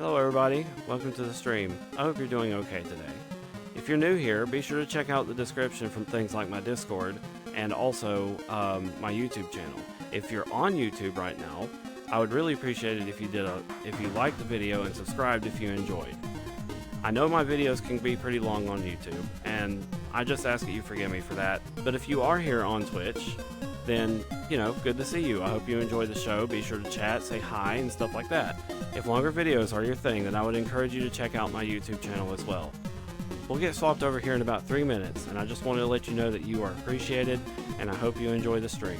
Hello everybody, welcome to the stream. I hope you're doing okay today. If you're new here, be sure to check out the description from things like my Discord and also my YouTube channel. If you're on YouTube right now, I would really appreciate it if you liked the video and subscribed if you enjoyed. I know my videos can be pretty long on YouTube, and I just ask that you forgive me for that. But if you are here on Twitch, then, good to see you. I hope you enjoy the show. Be sure to chat, say hi, and stuff like that. If longer videos are your thing, then I would encourage you to check out my YouTube channel as well. We'll get swapped over here in about 3 minutes, and I just wanted to let you know that you are appreciated, and I hope you enjoy the stream.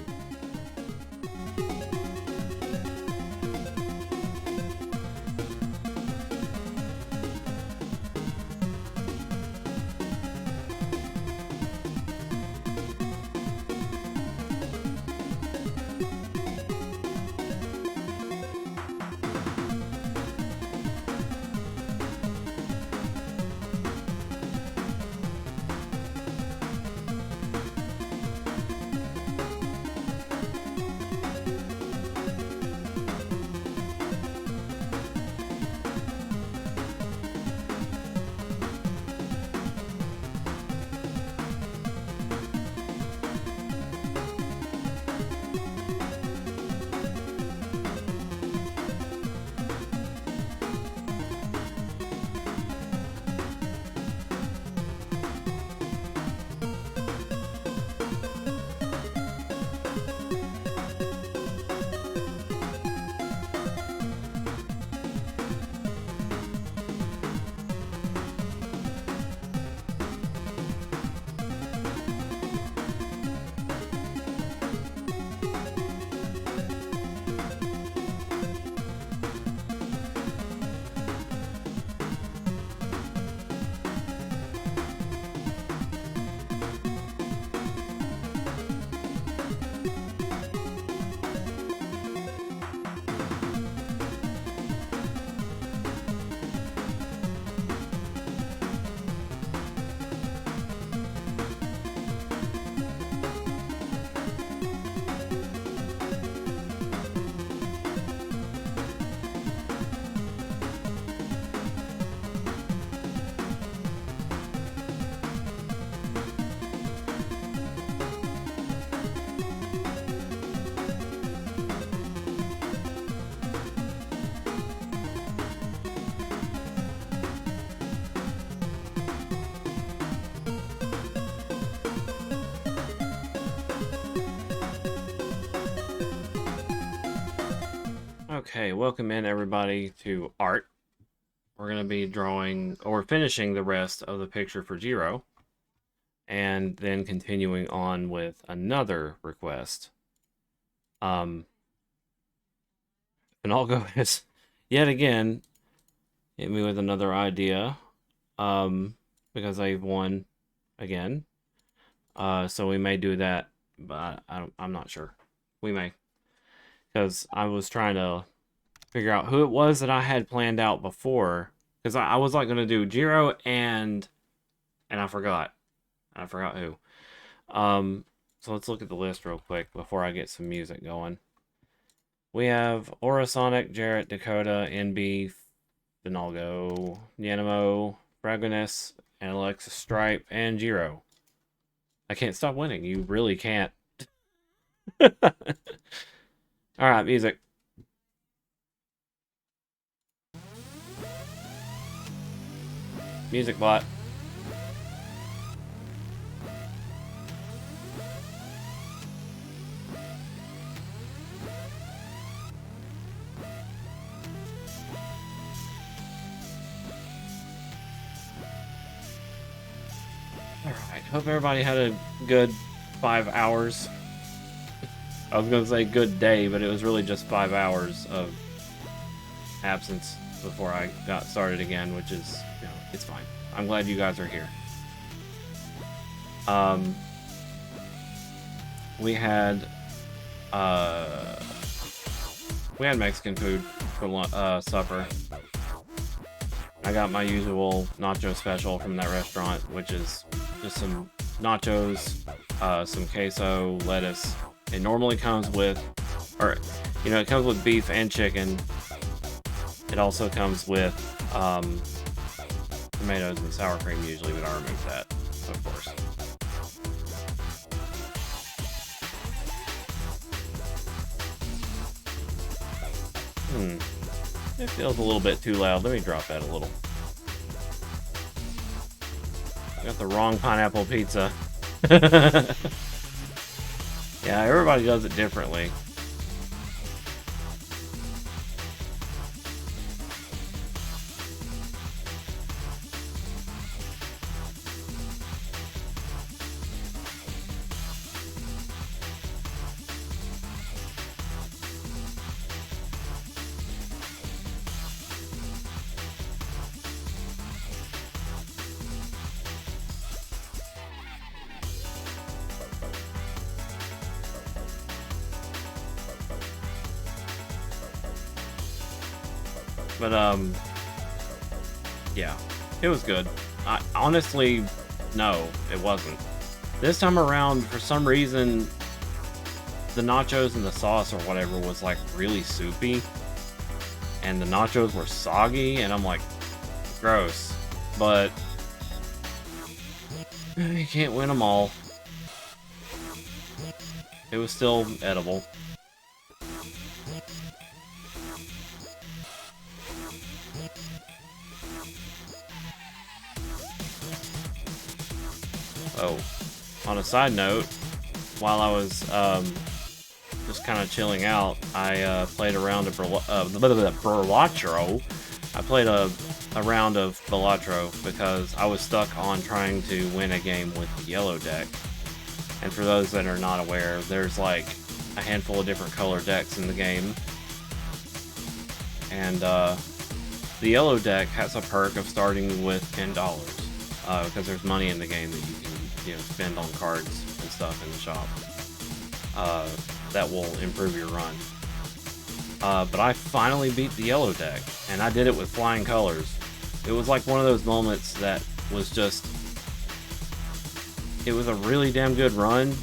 Okay, welcome in everybody to art. We're going to be drawing or finishing the rest of the picture for Jiro, and then continuing on with another request. And Finalgo has yet again hit me with another idea, because I've won again. So we may do that, but I'm not sure. We may. Because I was trying to figure out who it was that I had planned out before. Because I was like going to do Jiro and I forgot. I forgot who. So let's look at the list real quick before I get some music going. We have Orasonic, Jarrett, Dakota, NB, Finalgo, Yanamo, Fragoness, and Alexis Stripe, and Jiro. I can't stop winning. You really can't. Alright, music. Music bot. Alright, hope everybody had a good 5 hours. I was going to say good day, but it was really just 5 hours of absence before I got started again, which is, it's fine. I'm glad you guys are here. We had Mexican food for supper. I got my usual nacho special from that restaurant, which is just some nachos, some queso, lettuce. It normally comes with, it comes with beef and chicken. It also comes with tomatoes and sour cream usually, but I remove that, of course. It feels a little bit too loud. Let me drop that a little. I got the wrong pineapple pizza. Yeah, everybody does it differently. But, yeah, it was good. Honestly, no, it wasn't. This time around, for some reason, the nachos and the sauce or whatever was, like, really soupy. And the nachos were soggy, and I'm like, gross. But, you can't win them all. It was still edible. Oh, on a side note, while I was just kind of chilling out, I played a round of Balatro. I played a round of Balatro because I was stuck on trying to win a game with the yellow deck. And for those that are not aware, there's like a handful of different color decks in the game. And the yellow deck has a perk of starting with $10 because there's money in the game that you can spend on cards and stuff in the shop that will improve your run. But I finally beat the yellow deck, and I did it with flying colors. It was like one of those moments that was just... It was a really damn good run,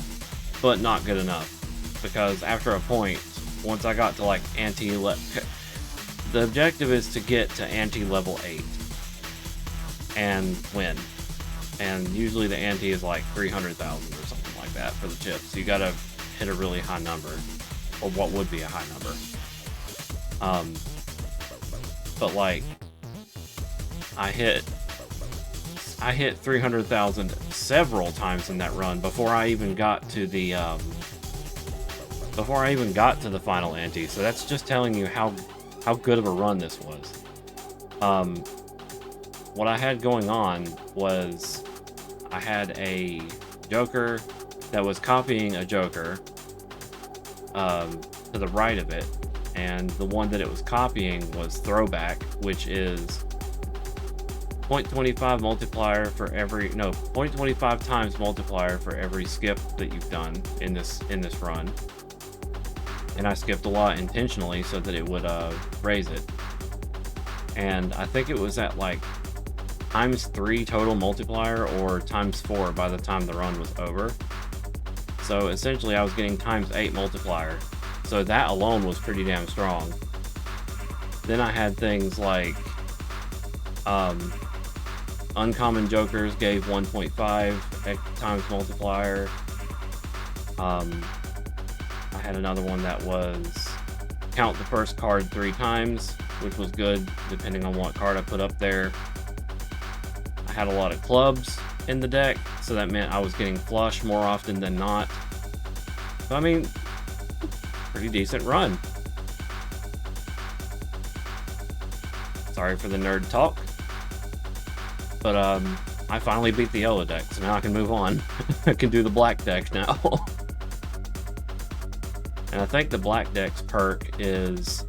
but not good enough. Because after a point, once I got to like the objective is to get to ante-level 8 and win. And usually the ante is like 300,000 or something like that for the chips. So you gotta hit a really high number, or what would be a high number. But like, I hit 300,000 several times in that run before I even got to the final ante. So that's just telling you how good of a run this was. What I had going on was I had a Joker that was copying a Joker to the right of it, and the one that it was copying was Throwback, which is 0.25 multiplier for every 0.25 times multiplier for every skip that you've done in this run. And I skipped a lot intentionally so that it would raise it. And I think it was at like ×3 total multiplier or ×4 by the time the run was over. So essentially I was getting ×8 multiplier. So that alone was pretty damn strong. Then I had things like uncommon jokers gave 1.5 times multiplier. I had another one that was count the first card 3 times, which was good depending on what card I put up there. I had a lot of clubs in the deck, so that meant I was getting flush more often than not. So, I mean, pretty decent run. Sorry for the nerd talk. But I finally beat the yellow deck, so now I can move on. I can do the black deck now. And I think the black deck's perk is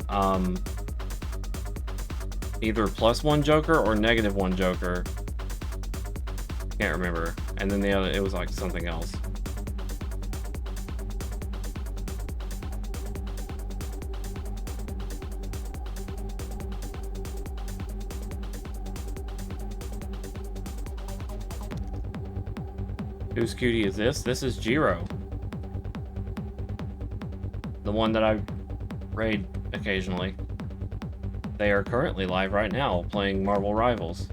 either +1 Joker or -1 Joker. Can't remember. And then the other, it was like something else. Whose cutie is this? This is Jiro. The one that I raid occasionally. They are currently live right now playing Marvel Rivals.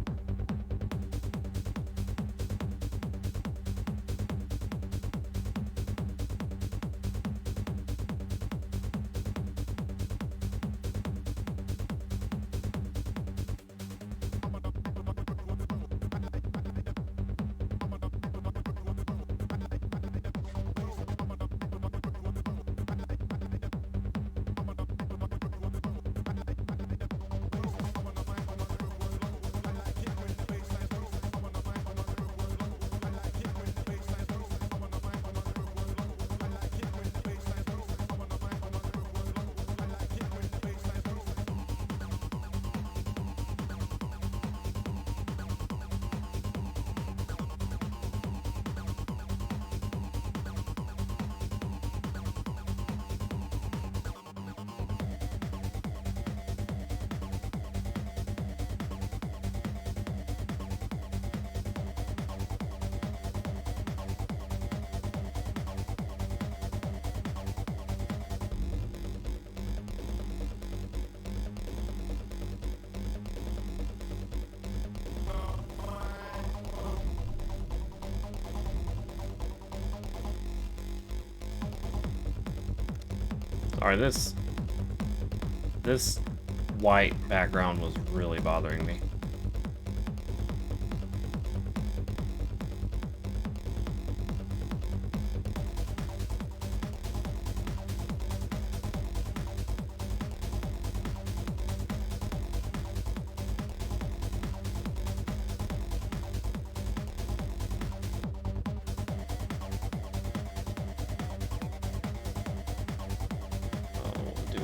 Sorry, this white background was really bothering me.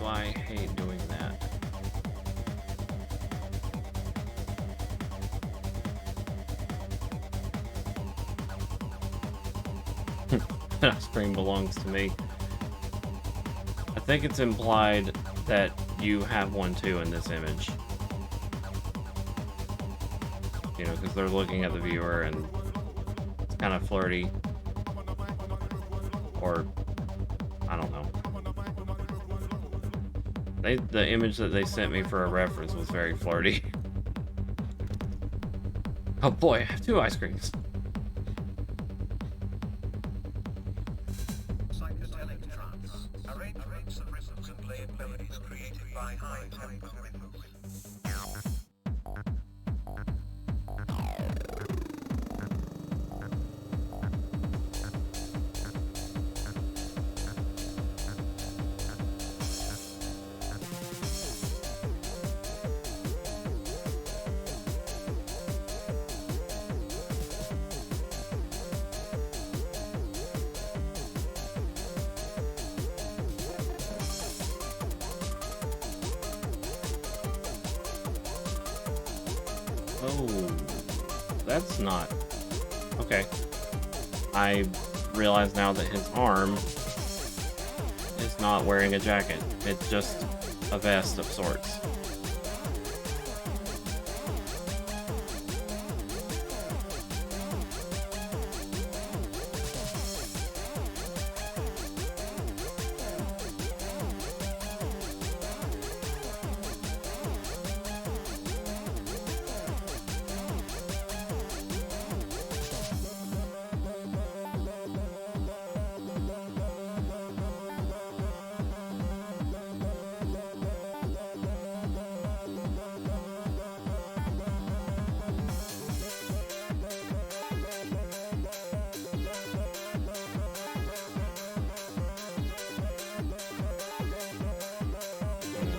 I hate doing that. That screen belongs to me. I think it's implied that you have one too in this image. You know, because they're looking at the viewer and it's kind of flirty. Or, I don't know. The image that they sent me for a reference was very flirty. Oh boy, I have 2 ice creams. Psychedelic trance. Arrangements of rhythms and layered melodies created by high tempo rhythms. Oh, that's not... Okay. I realize now that his arm is not wearing a jacket. It's just a vest of sorts.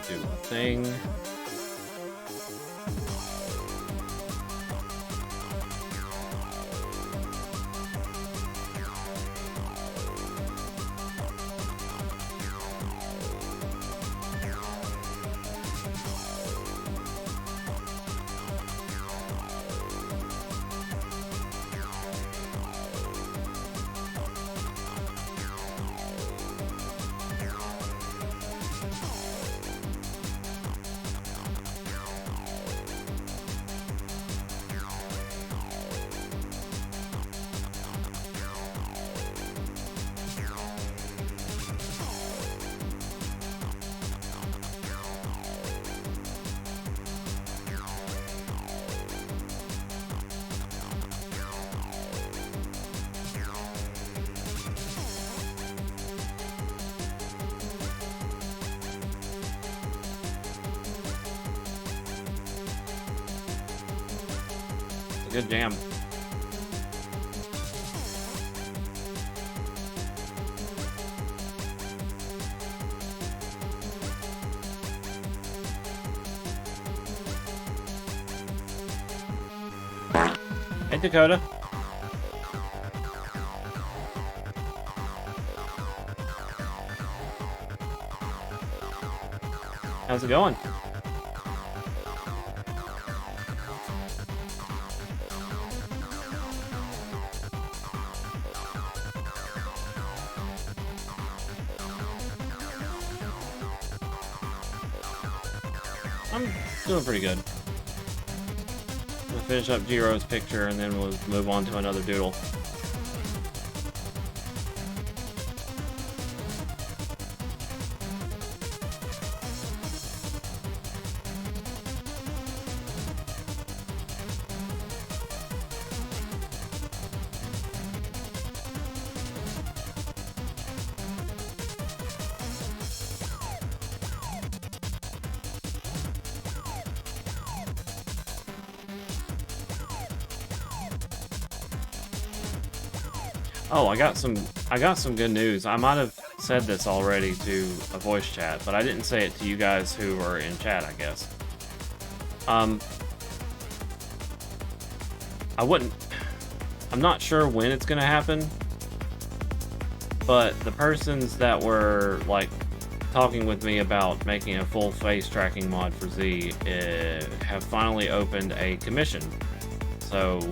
Do a thing. Good jam. Hey, Dakota. How's it going? I'm doing pretty good. We'll finish up Jiro's picture and then we'll move on to another doodle. Oh, I got some good news. I might have said this already to a voice chat, but I didn't say it to you guys who were in chat, I guess. I'm not sure when it's gonna happen, but the persons that were like talking with me about making a full face tracking mod for Z have finally opened a commission. So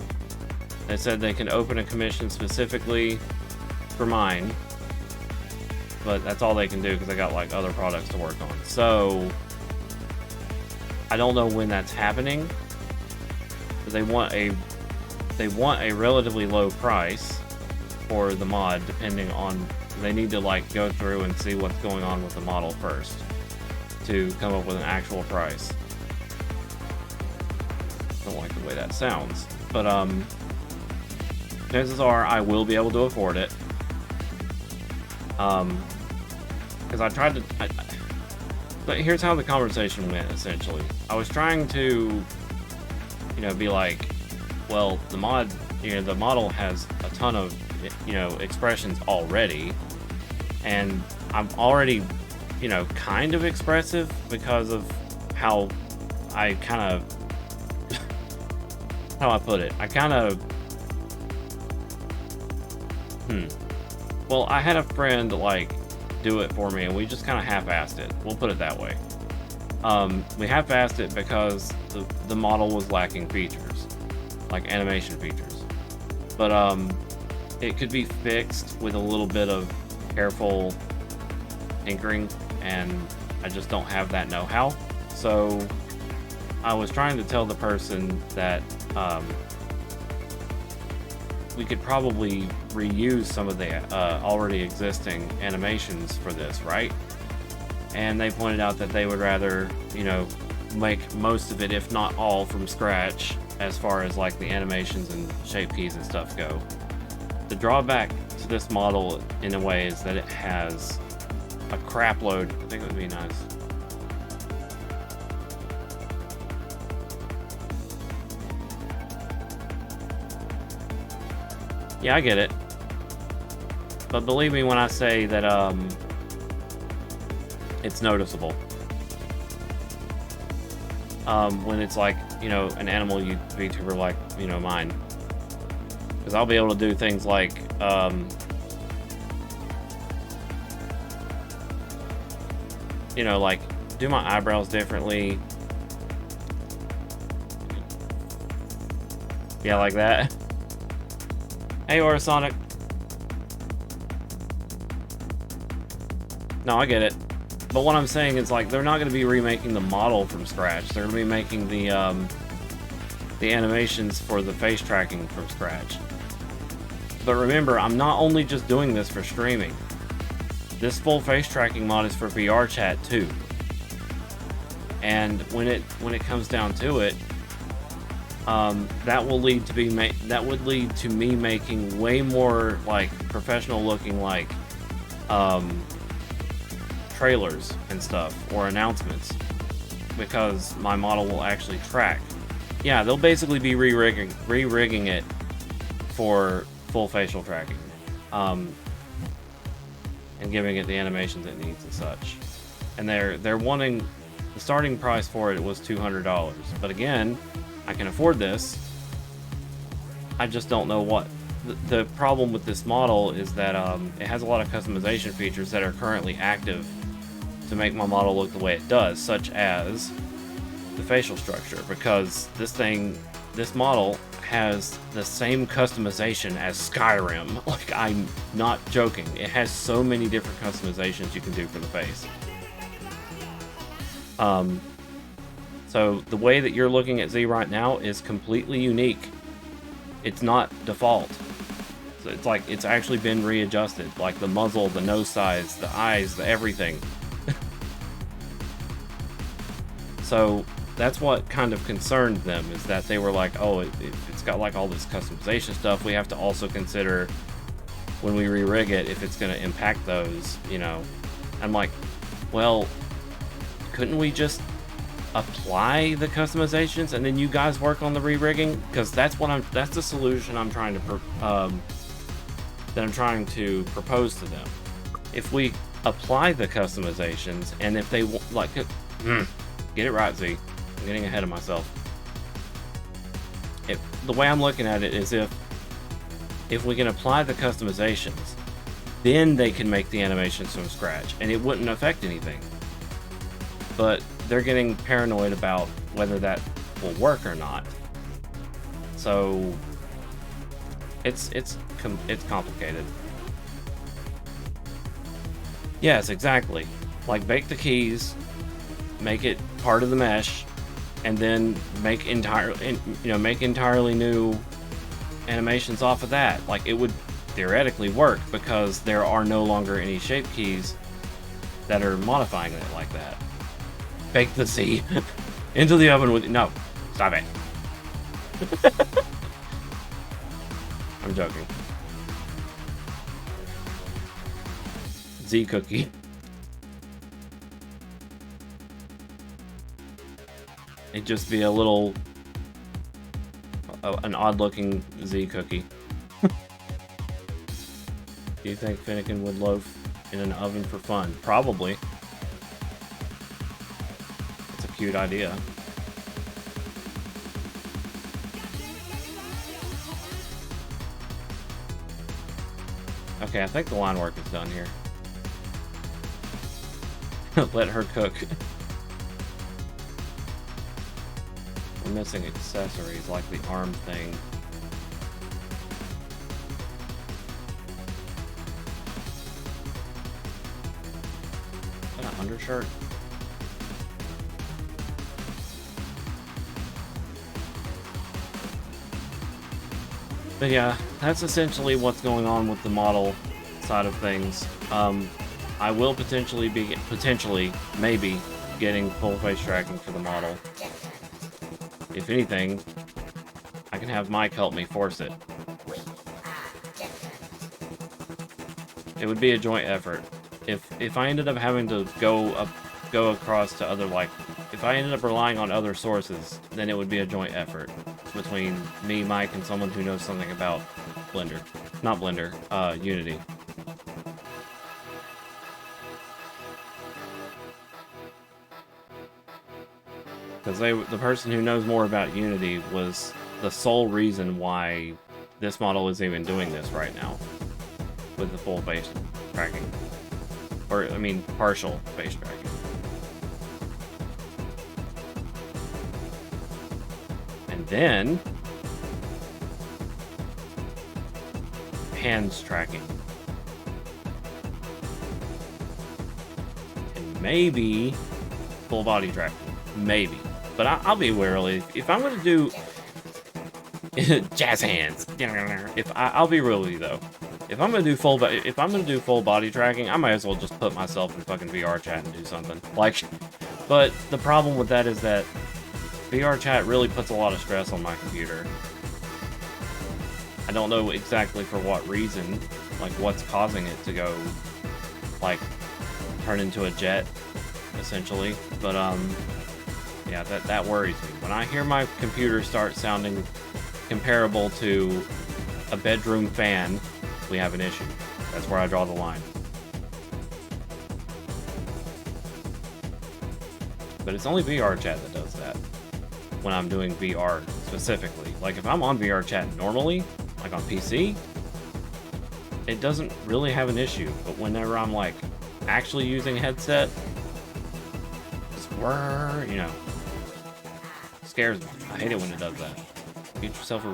they said they can open a commission specifically for mine, but that's all they can do because I got like other products to work on. So I don't know when that's happening. But they want a relatively low price for the mod, depending on, they need to like go through and see what's going on with the model first to come up with an actual price. Don't like the way that sounds, but chances are I will be able to afford it. Because I tried to. But here's how the conversation went. Essentially, I was trying to, be like, well, the model has a ton of, expressions already, and I'm already, kind of expressive because of how I kind of, how I put it. I kind of. Well, I had a friend like do it for me, and we just kind of half-assed it. We'll put it that way. We half-assed it because the model was lacking features, like animation features. But it could be fixed with a little bit of careful tinkering, and I just don't have that know-how. So I was trying to tell the person that we could probably reuse some of the already existing animations for this, right? And they pointed out that they would rather, make most of it, if not all, from scratch, as far as like the animations and shape keys and stuff go. The drawback to this model, in a way, is that it has a crap load. I think it would be nice. Yeah, I get it. But believe me when I say that it's noticeable. When it's like, an animal VTuber like, mine. Because I'll be able to do things like, like do my eyebrows differently. Yeah, like that. Hey, Orasonic. No, I get it. But what I'm saying is, like, they're not going to be remaking the model from scratch. They're going to be making the animations for the face tracking from scratch. But remember, I'm not only just doing this for streaming. This full face tracking mod is for VR chat too. And when it comes down to it, that would lead to me making way more like professional looking like trailers and stuff, or announcements, because my model will actually track yeah, they'll basically be re-rigging it for full facial tracking, and giving it the animations it needs and such. And they're wanting, the starting price for it was $200. But again, I can afford this. I just don't know what. The problem with this model is that it has a lot of customization features that are currently active to make my model look the way it does, such as the facial structure, because this model has the same customization as Skyrim. Like, I'm not joking. It has so many different customizations you can do for the face. So the way that you're looking at Z right now is completely unique. It's not default. So it's like it's actually been readjusted, like the muzzle, the nose size, the eyes, the everything. So that's what kind of concerned them, is that they were like, oh, it's got like all this customization stuff. We have to also consider when we re-rig it if it's going to impact those, you know. I'm like, well, couldn't we just apply the customizations and then you guys work on the re-rigging? Because that's the solution I'm trying to propose to them. If we apply the customizations, and if they like, get it right, Z. I'm getting ahead of myself. The way I'm looking at it is if we can apply the customizations, then they can make the animations from scratch, and it wouldn't affect anything. But they're getting paranoid about whether that will work or not. So it's complicated. Yes, exactly. Like, bake the keys, make it part of the mesh, and then make entirely new animations off of that. Like, it would theoretically work, because there are no longer any shape keys that are modifying it like that. Bake the Z into the oven with... No, stop it. I'm joking. Z cookie. It'd just be a little... an odd-looking Z cookie. Do you think Finnegan would loaf in an oven for fun? Probably. It's a cute idea. Okay, I think the line work is done here. Let her cook. We're missing accessories like the arm thing. Is that an undershirt? But yeah, that's essentially what's going on with the model side of things. I will maybe getting full face tracking for the model. If anything, I can have Mike help me force it. It would be a joint effort. If I ended up having to go across to other, like, if I ended up relying on other sources, then it would be a joint effort between me, Mike, and someone who knows something about Blender. Not Blender, Unity. Because the person who knows more about Unity was the sole reason why this model is even doing this right now. With the full face tracking. Or, I mean, partial face tracking. And then hands tracking. And maybe full body tracking. Maybe. But I'll be wary. If I'm going to do jazz hands, I'll be real with you though. If I'm going to do full body tracking, I might as well just put myself in fucking VR chat and do something. Like, but the problem with that is that VR chat really puts a lot of stress on my computer. I don't know exactly for what reason, like what's causing it to go, like, turn into a jet, essentially. But Yeah, that worries me. When I hear my computer start sounding comparable to a bedroom fan, we have an issue. That's where I draw the line. But it's only VR chat that does that. When I'm doing VR specifically. Like if I'm on VR chat normally, like on PC, it doesn't really have an issue. But whenever I'm like actually using a headset, just whir, you know, scares me. I hate it when it does that. Get yourself a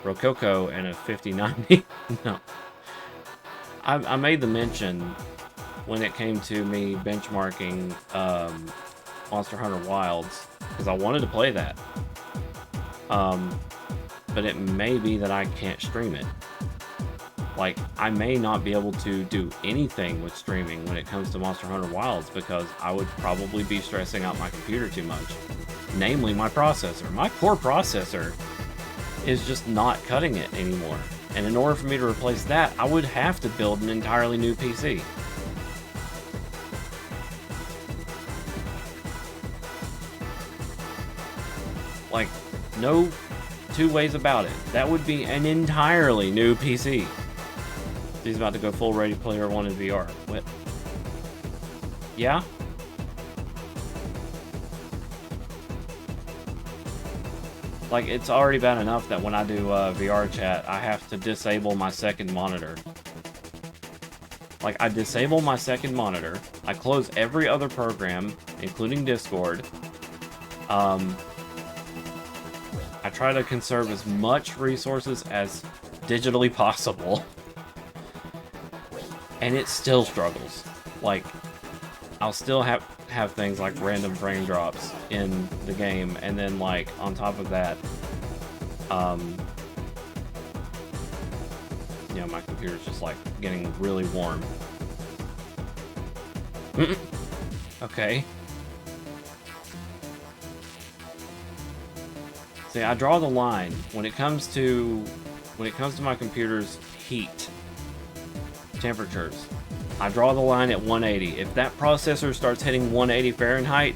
Rococo and a 5090. No. I made the mention when it came to me benchmarking Monster Hunter Wilds, because I wanted to play that. But it may be that I can't stream it. Like, I may not be able to do anything with streaming when it comes to Monster Hunter Wilds, because I would probably be stressing out my computer too much. Namely, my processor. My core processor is just not cutting it anymore. And in order for me to replace that, I would have to build an entirely new PC. Like, no two ways about it. That would be an entirely new PC. He's about to go full Ready Player One in VR. What? Yeah? Like, it's already bad enough that when I do VR chat, I have to disable my second monitor. Like, I disable my second monitor. I close every other program, including Discord. I try to conserve as much resources as digitally possible. And it still struggles. Like, I'll still have things like random frame drops in the game, and then like on top of that, you know, my computer's just like getting really warm. Okay. See, I draw the line when it comes to my computer's heat temperatures. I draw the line at 180. If that processor starts hitting 180 Fahrenheit,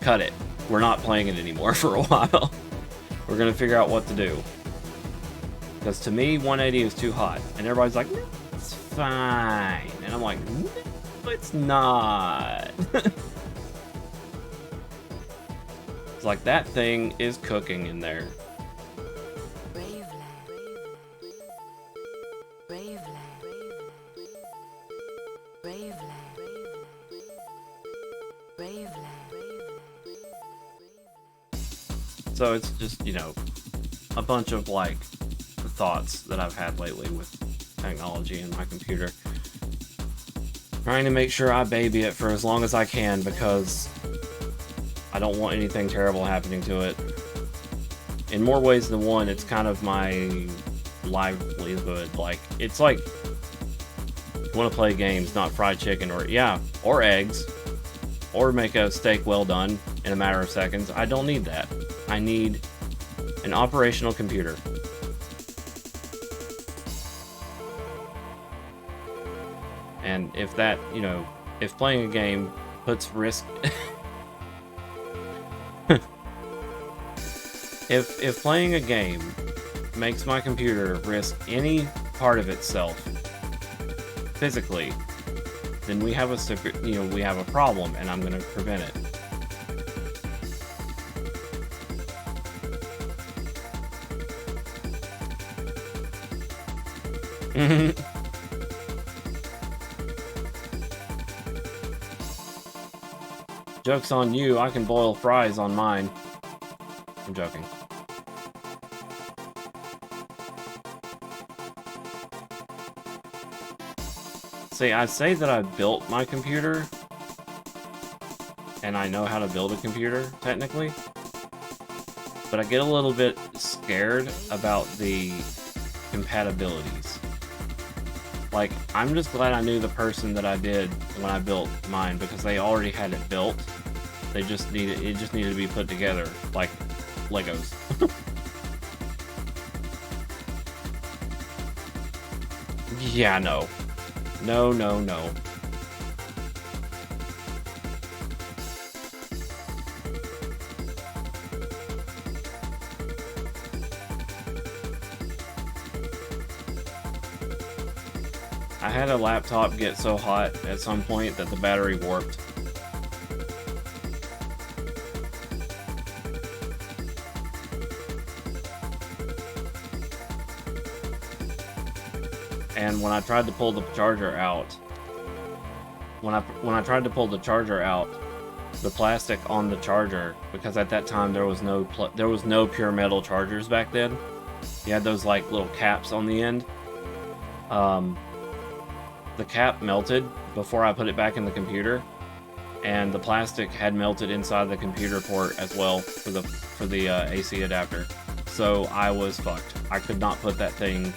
cut it. We're not playing it anymore for a while. We're gonna figure out what to do. Because to me, 180 is too hot. And everybody's like, no, it's fine. And I'm like, no, it's not. It's like that thing is cooking in there. So it's just, you know, a bunch of like thoughts that I've had lately with technology and my computer. Trying to make sure I baby it for as long as I can, because I don't want anything terrible happening to it. In more ways than one, it's kind of my livelihood. Like, it's like, you want to play games, not fried chicken, or eggs, or make a steak well done in a matter of seconds. I don't need that. I need an operational computer. And if that, you know, if playing a game puts risk... if playing a game makes my computer risk any part of itself physically, then we have a problem, and I'm going to prevent it. Joke's on you, I can boil fries on mine. I'm joking. See, I say that I built my computer, and I know how to build a computer, technically, but I get a little bit scared about the compatibilities. Like, I'm just glad I knew the person that I did when I built mine, because they already had it built. It just needed to be put together, like Legos. Yeah, no. No, no, no. I had a laptop get so hot at some point that the battery warped. And when I tried to pull the charger out, when I tried to pull the charger out, the plastic on the charger, because at that time there was no pure metal chargers back then. You had those like little caps on the end. The cap melted before I put it back in the computer, and the plastic had melted inside the computer port as well for the AC adapter. So I was fucked. I could not put that thing.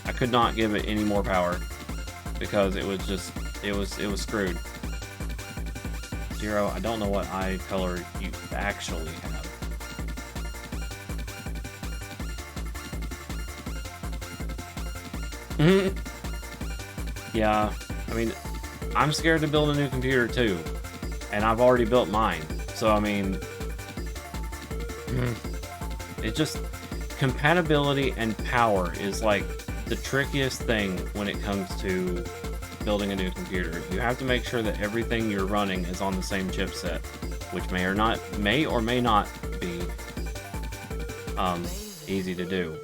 I could not give it any more power because it was just it was screwed. Zero, I don't know what eye color you actually have. Yeah, I mean, I'm scared to build a new computer too, and I've already built mine. So I mean, it just compatibility and power is like the trickiest thing when it comes to building a new computer. You have to make sure that everything you're running is on the same chipset, which may or may not be easy to do.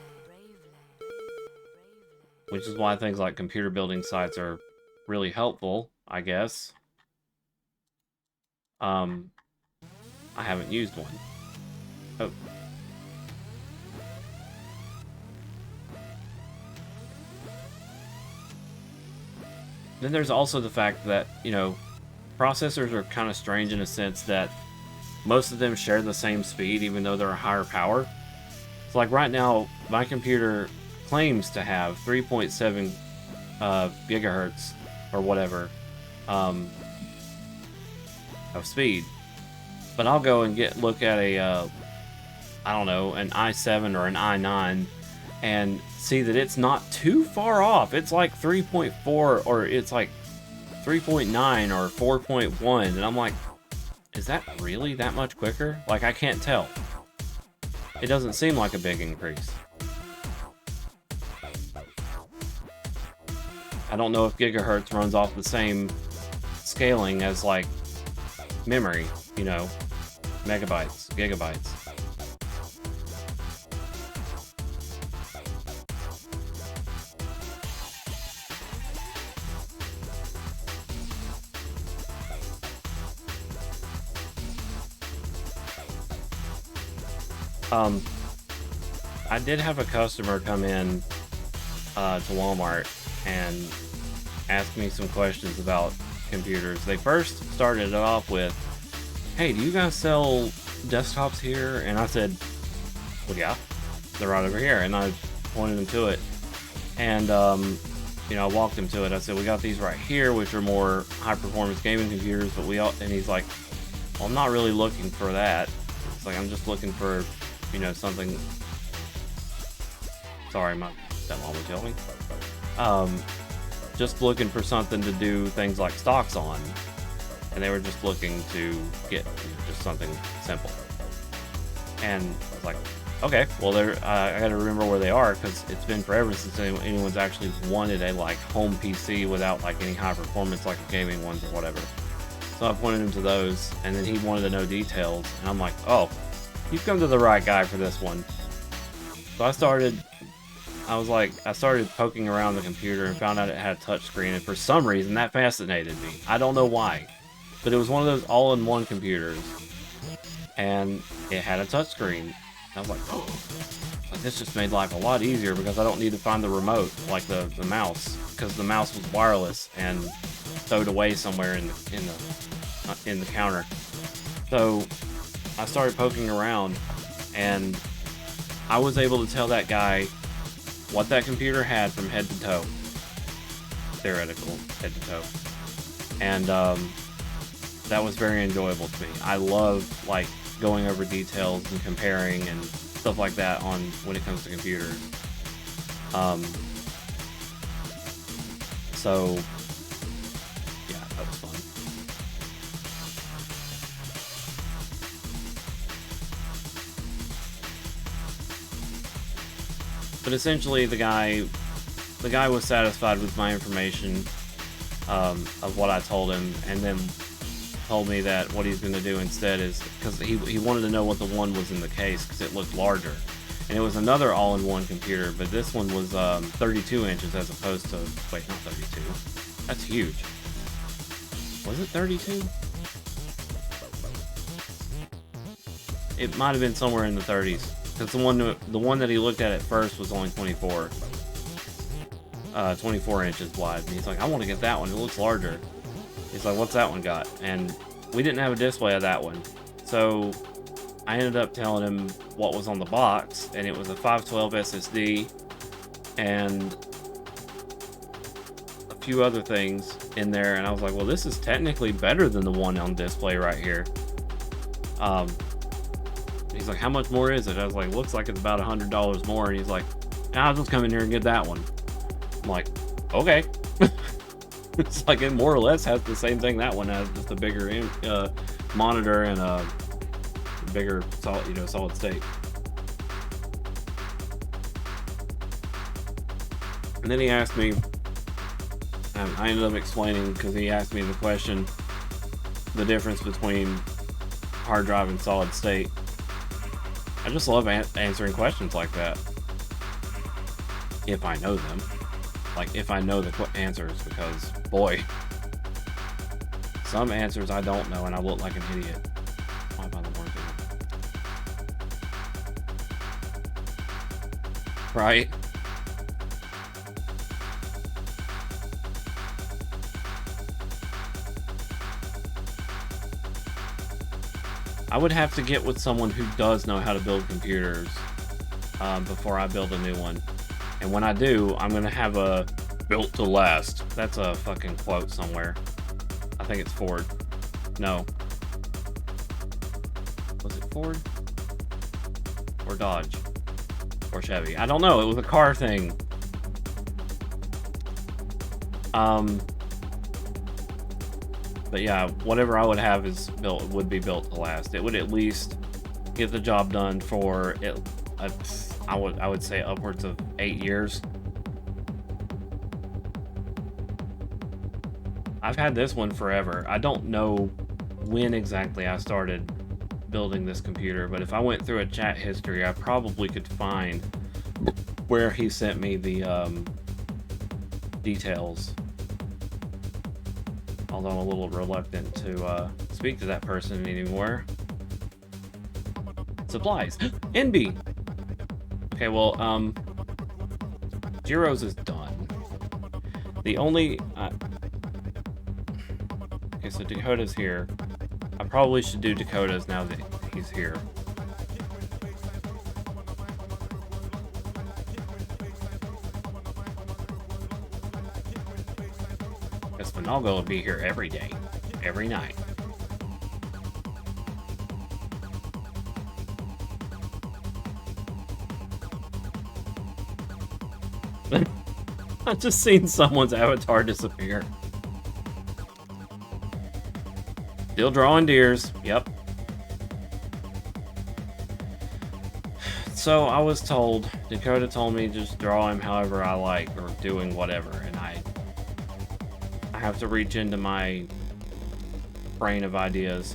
Which is why things like computer building sites are really helpful, I guess. I haven't used one. Oh. Then there's also the fact that, you know, processors are kind of strange in a sense that most of them share the same speed even though they're a higher power. So like right now, my computer claims to have 3.7 gigahertz or whatever of speed. But I'll go and look at a, I don't know, an i7 or an i9 and see that it's not too far off. It's like 3.4 or it's like 3.9 or 4.1, and I'm like, is that really that much quicker? Like, I can't tell. It doesn't seem like a big increase. I don't know if gigahertz runs off the same scaling as like memory, you know, megabytes, gigabytes. I did have a customer come in to Walmart and ask me some questions about computers. They first started it off with, "Hey, do you guys sell desktops here?" And I said, "Well, yeah, they're right over here." And I pointed them to it. And, you know, I walked him to it. I said, "We got these right here, which are more high-performance gaming computers, but and he's like, "Well, I'm not really looking for that." It's like, I'm just looking for, you know, something. Sorry, my stepmom was yelling. Just looking for something to do things like stocks on, and they were just looking to get, you know, just something simple. And I was like, okay, well, I got to remember where they are because it's been forever since anyone's actually wanted a like home PC without like any high performance like gaming ones or whatever. So I pointed him to those, and then he wanted to know details, and I'm like, oh, you've come to the right guy for this one. So I started poking around the computer and found out it had a touchscreen, and for some reason that fascinated me. I don't know why, but it was one of those all-in-one computers, and it had a touchscreen. I was like, oh, this just made life a lot easier because I don't need to find the remote, like the mouse, because the mouse was wireless and stowed away somewhere in the counter. So I started poking around, and I was able to tell that guy what that computer had from head to toe. Theoretical head to toe. And that was very enjoyable to me. I love like going over details and comparing and stuff like that on when it comes to computers. So yeah, that was fun. But essentially the guy the guy was satisfied with my information of what I told him, and then told me that what he's going to do instead is, because he wanted to know what the one was in the case because it looked larger. And it was another all-in-one computer, but this one was 32 inches as opposed to, wait, not 32. That's huge. Was it 32? It might have been somewhere in the 30s, because the one that he looked at first was only 24 inches wide. And he's like, I want to get that one. It looks larger. He's like, what's that one got? And we didn't have a display of that one, so I ended up telling him what was on the box, and it was a 512 SSD and a few other things in there. And I was like, well, this is technically better than the one on display right here. He's like, how much more is it? I was like, looks like it's about $100 more. And he's like, I'll just come in here and get that one. I'm like, okay. It's like it more or less has the same thing that one has, just a bigger monitor and a bigger solid state. And then he asked me, and I ended up explaining, because he asked me the question, the difference between hard drive and solid state. I just love answering questions like that, if I know them. Like, if I know the answers, because, boy, some answers I don't know, and I look like an idiot. Why am I the warranty? Right? I would have to get with someone who does know how to build computers before I build a new one. And when I do, I'm going to have a built to last. That's a fucking quote somewhere. I think it's Ford. No. Was it Ford? Or Dodge? Or Chevy? I don't know. It was a car thing. But yeah, whatever I would have would be built to last. It would at least get the job done for it. I would say upwards of 8 years. I've had this one forever. I don't know when exactly I started building this computer, but if I went through a chat history, I probably could find where he sent me the details. Although I'm a little reluctant to speak to that person anymore. Supplies. NB. Okay, well, Jiro's is done. The only... okay, so Dakota's here. I probably should do Dakota's now that he's here. Because Finalgo will be here every day. Every night. I've just seen someone's avatar disappear. Still drawing deers. Yep. So I was told, Dakota told me just draw him however I like, or doing whatever, and I have to reach into my brain of ideas.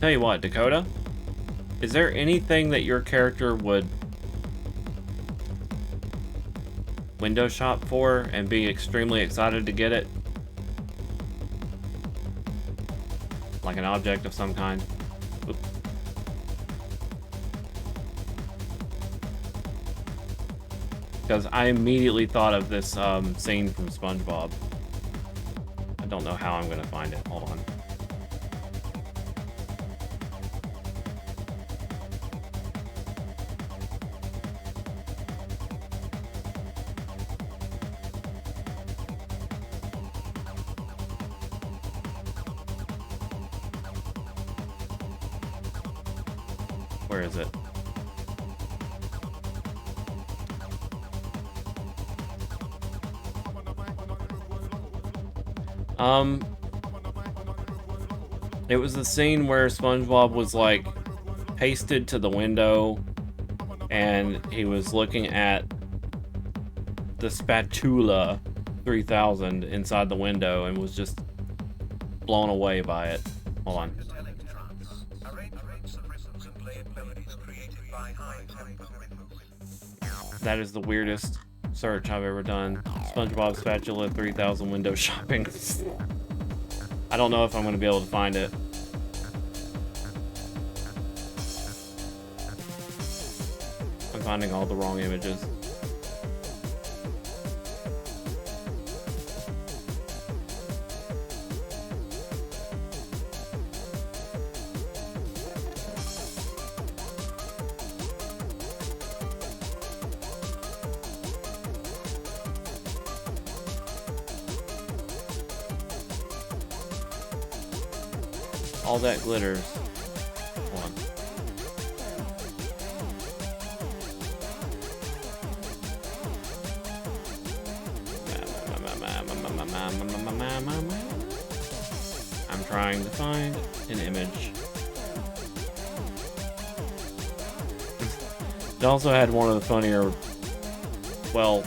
Tell you what, Dakota, is there anything that your character would window shop for and be extremely excited to get it? Like an object of some kind? Oop. Because I immediately thought of this scene from SpongeBob. I don't know how I'm going to find it. Hold on. Where is it? It was the scene where SpongeBob was like pasted to the window and he was looking at the spatula 3000 inside the window and was just blown away by it. Hold on. That is the weirdest search I've ever done. SpongeBob spatula 3000 window shopping. I don't know if I'm going to be able to find it. I'm finding all the wrong images. All that glitters. Hold on. I'm trying to find an image. It also had one of the funnier, well,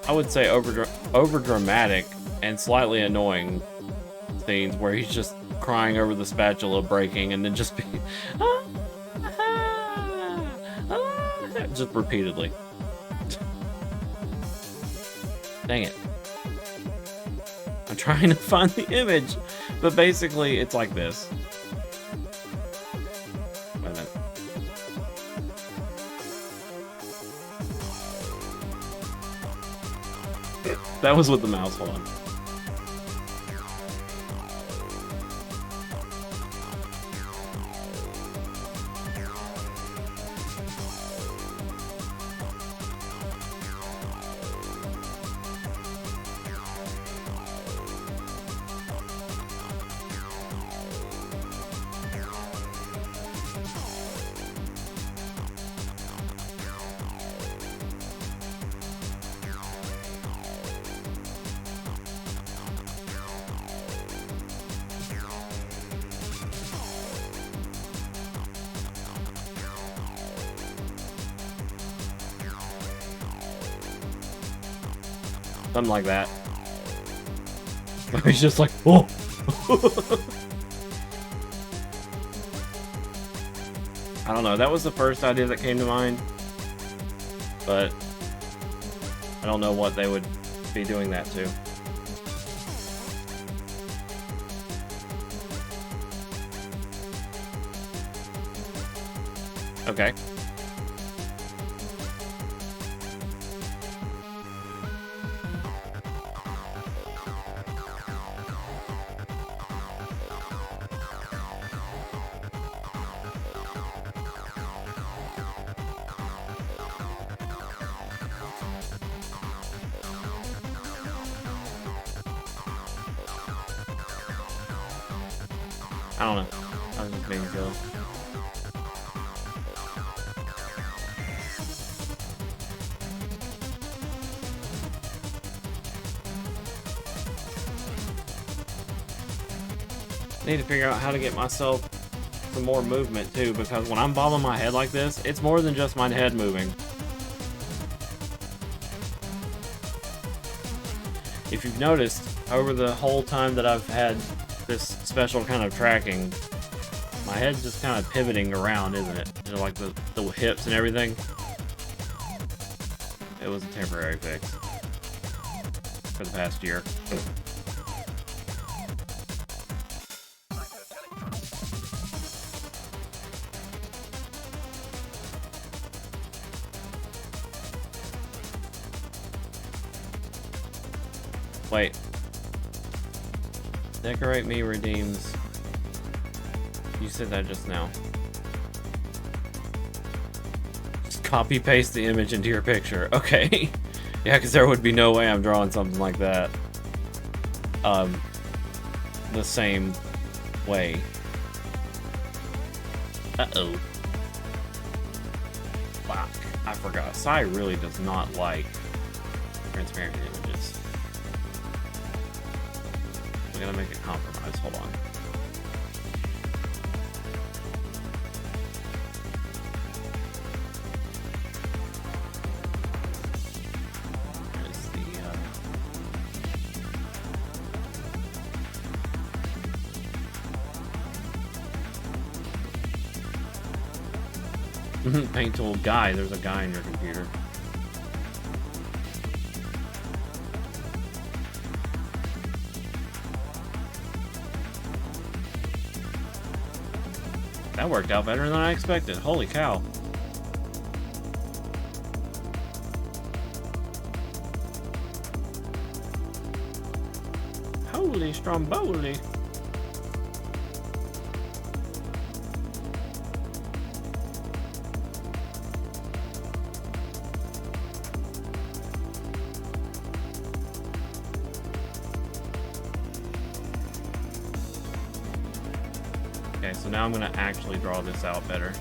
I would say over dramatic and slightly annoying scenes where he's just crying over the spatula breaking and then just be just repeatedly. Dang it. I'm trying to find the image, but basically it's like this. Wait a minute. That was with the mouse, hold on. Something like that. He's just like, oh! I don't know, that was the first idea that came to mind. But I don't know what they would be doing that to. Okay. I don't know. I was just being silly. Need to figure out how to get myself some more movement too, because when I'm bobbing my head like this, it's more than just my head moving. If you've noticed, over the whole time that I've had this special kind of tracking, my head's just kind of pivoting around, isn't it? You know, like the hips and everything. It was a temporary fix for the past year. Wait. Decorate me redeems. You said that just now. Just copy paste the image into your picture. Okay. Yeah, because there would be no way I'm drawing something like that. The same way. Uh-oh. Fuck. I forgot. Sai really does not like transparent images. We gotta make a compromise. Hold on. Paint tool guy. There's a guy in your computer. That worked out better than I expected. Holy cow. Holy stromboli. Okay, so now I'm gonna actually draw this out better.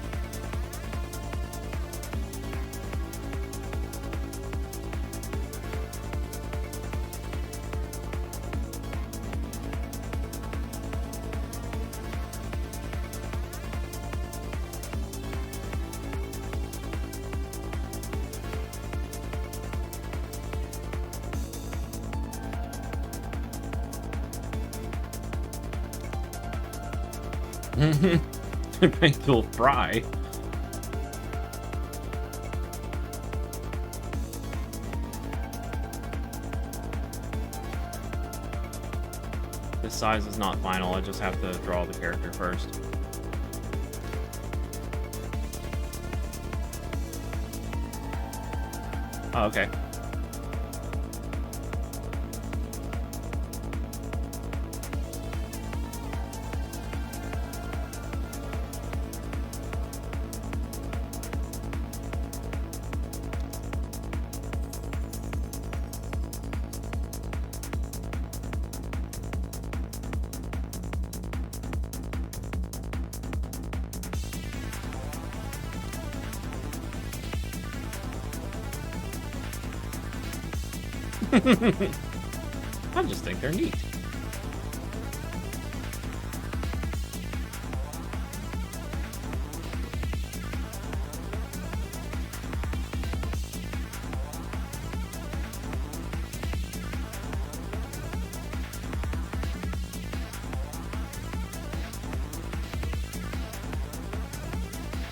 Paint tool fry. This size is not final, I just have to draw the character first. Oh, okay. I just think they're neat.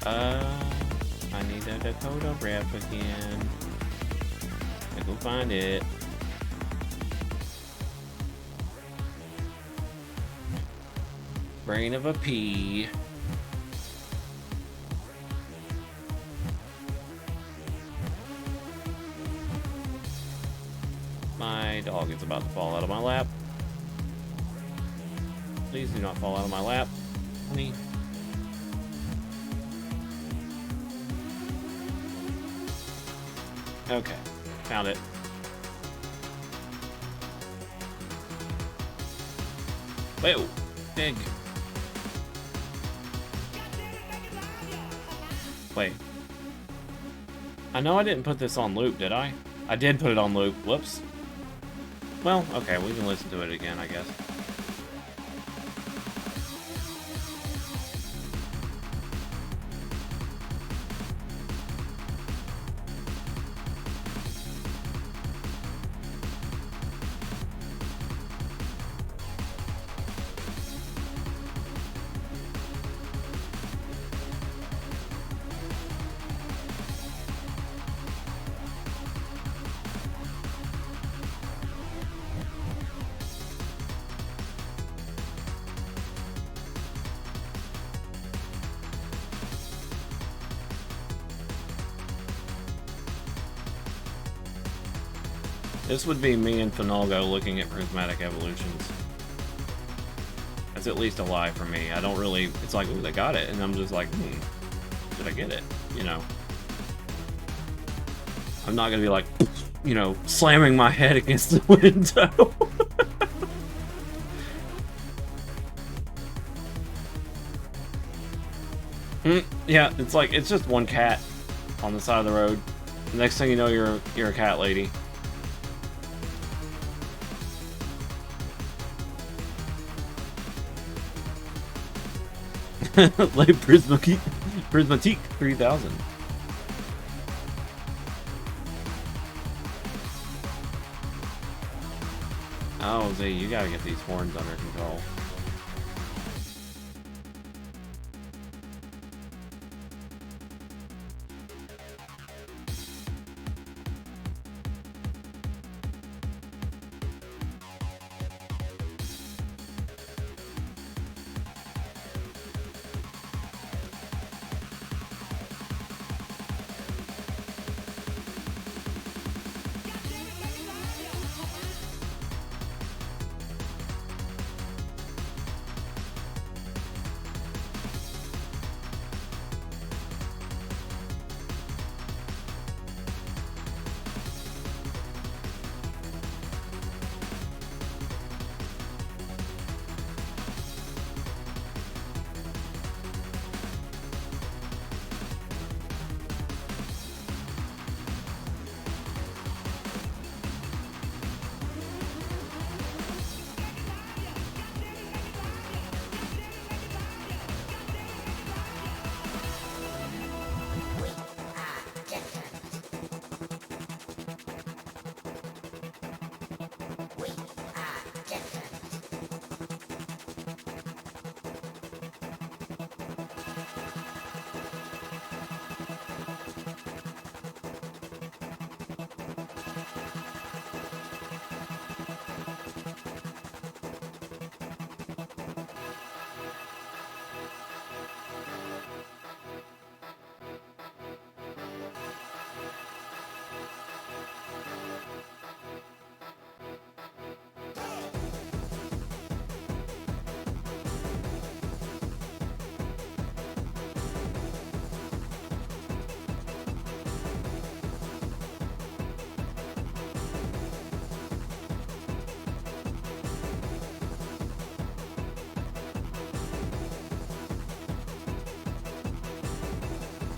I need a Dakota rep again. I go find it. Brain of a pea. My dog is about to fall out of my lap. Please do not fall out of my lap, honey. Okay, found it. Whoa, big. Wait. I know I didn't put this on loop, did I? I did put it on loop. Whoops. Well, okay, we can listen to it again, I guess. This would be me and Finalgo looking at prismatic evolutions. That's at least a lie for me. I don't really... It's like, ooh, they got it. And I'm just like, did I get it? You know. I'm not gonna be like, you know, slamming my head against the window. Yeah, it's like, it's just one cat on the side of the road. The next thing you know, you're a cat lady. Like Prismatique 3000. Oh, Z, you gotta get these horns under control.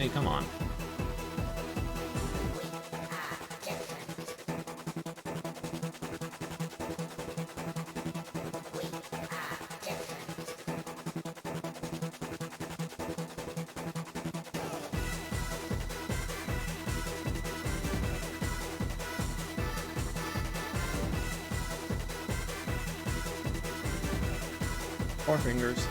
Hey, come on. Four fingers.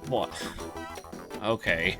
What? Okay.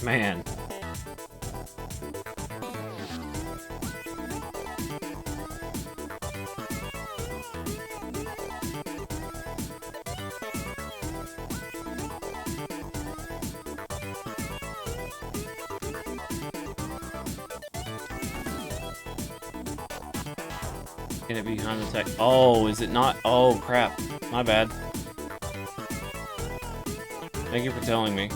Man. Can it be behind the tech? Oh, is it not? Oh, crap. My bad. Thank you for telling me.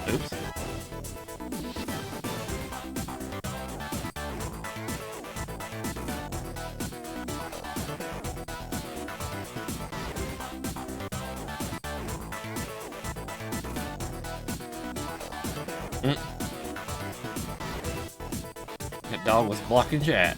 Oops. That dog was blocking chat.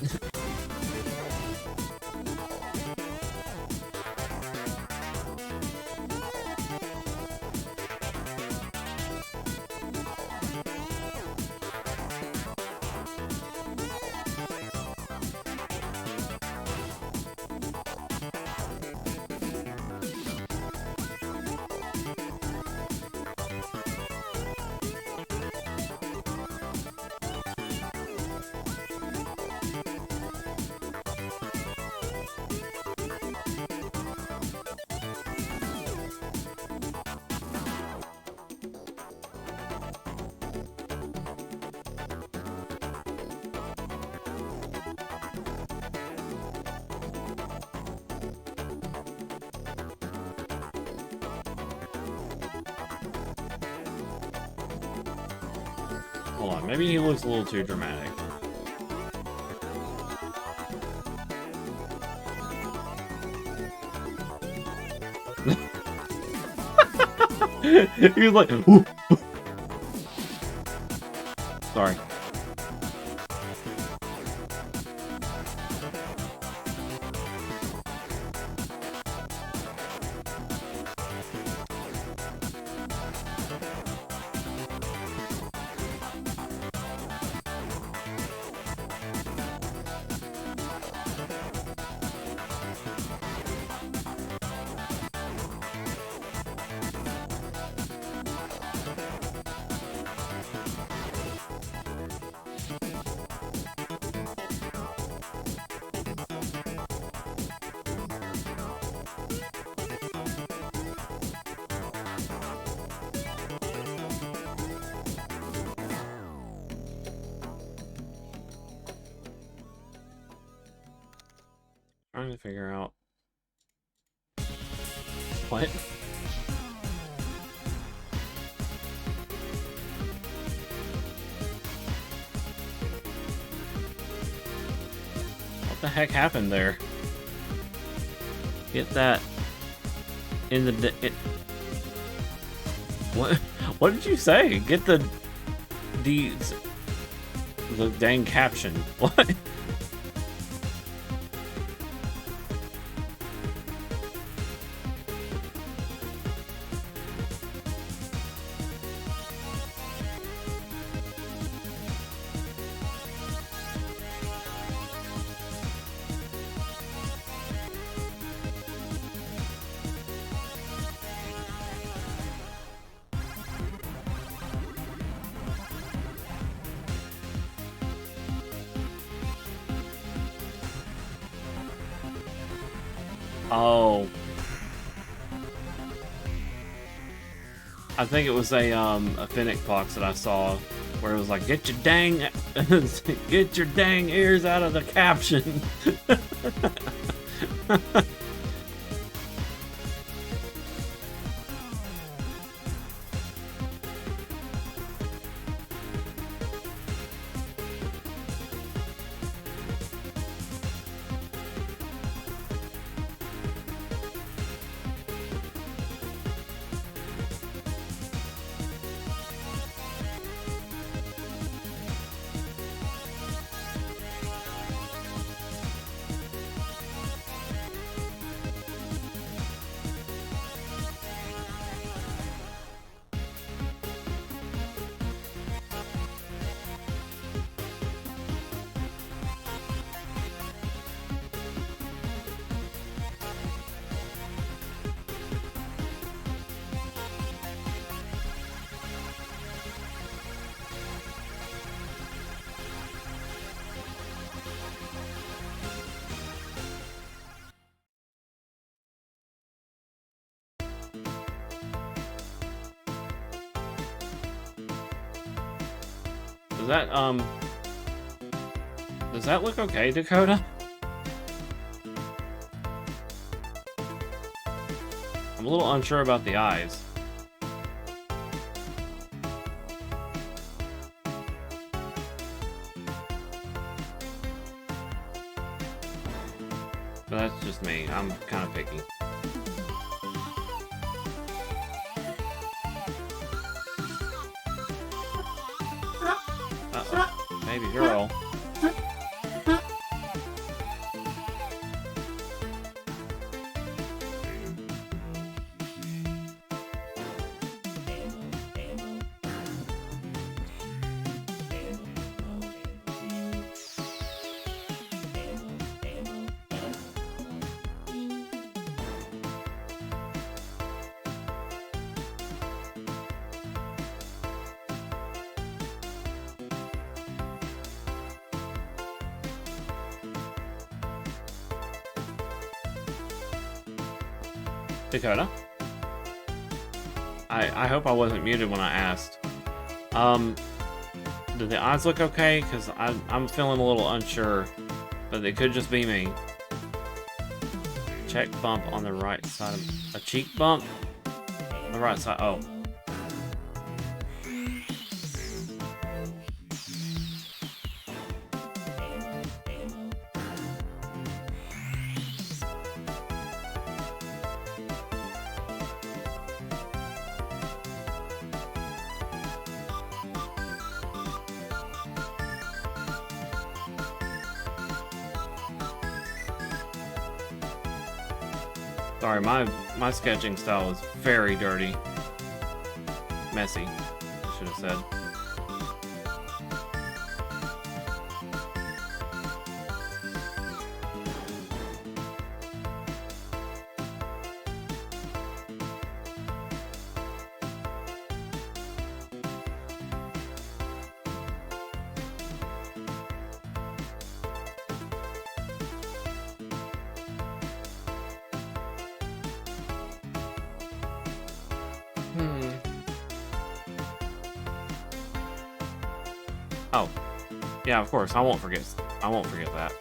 Hold on, maybe he looks a little too dramatic. He was like, "Whoop." Sorry. Trying to figure out what. What the heck happened there? Get that in the what? What did you say? Get the dang caption. What? Oh. I think it was a Fennec box that I saw where it was like, get your dang ears out of the caption. Does that look okay, Dakota? I'm a little unsure about the eyes. But that's just me. I'm kind of picky. Uh-oh. Baby girl. Dakota? I hope I wasn't muted when I asked. Do the eyes look okay? Because I'm feeling a little unsure, but it could just be me. Check bump on the right side of a cheek bump on the right side. Oh. Sorry, my sketching style is very dirty. Messy, I should have said. Oh, yeah, of course. I won't forget that.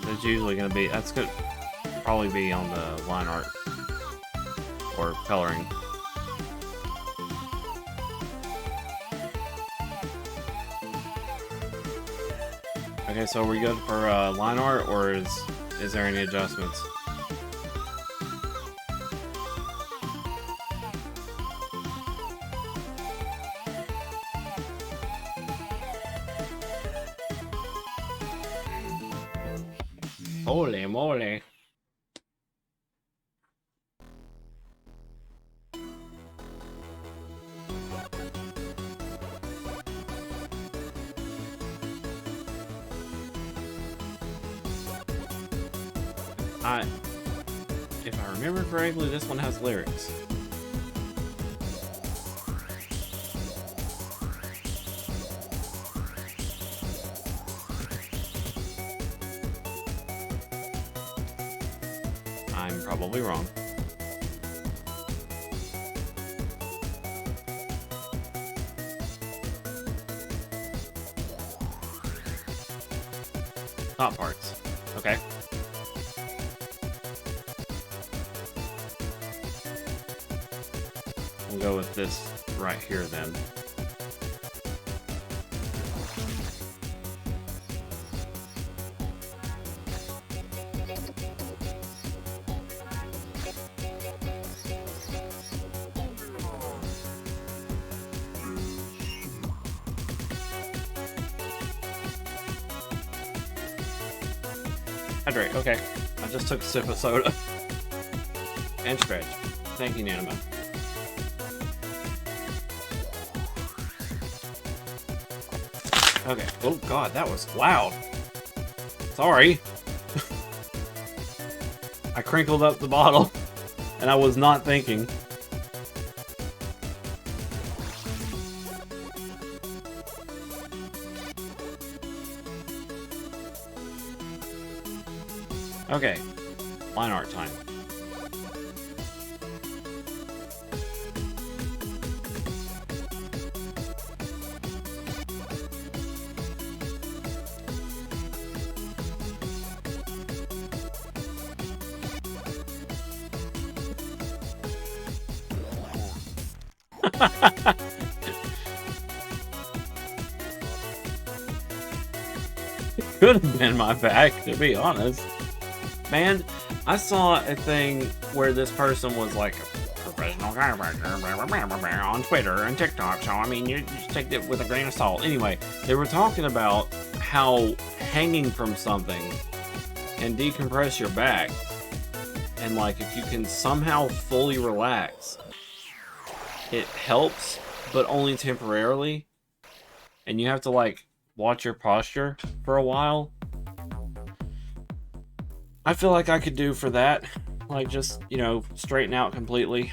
That's usually gonna be. That's good. Probably be on the line art or coloring. Okay, so are we good for line art, or is there any adjustments? Holy moly. If I remember correctly, this one has lyrics. I'm probably wrong. Top parts. Okay. We'll go with this right here then. Hydrate, okay. I just took a sip of soda. And stretch. Thank you, Nanima. Okay. Oh god, that was loud. Sorry. I crinkled up the bottle, and I was not thinking. Okay, line art time. Could have been my back, to be honest. Man, I saw a thing where this person was like a professional chiropractor on Twitter and TikTok, so I mean, you just take it with a grain of salt. Anyway, they were talking about how hanging from something can decompress your back, and like if you can somehow fully relax, it helps, but only temporarily, and you have to like watch your posture for a while. I feel like I could do for that, like just, you know, straighten out completely.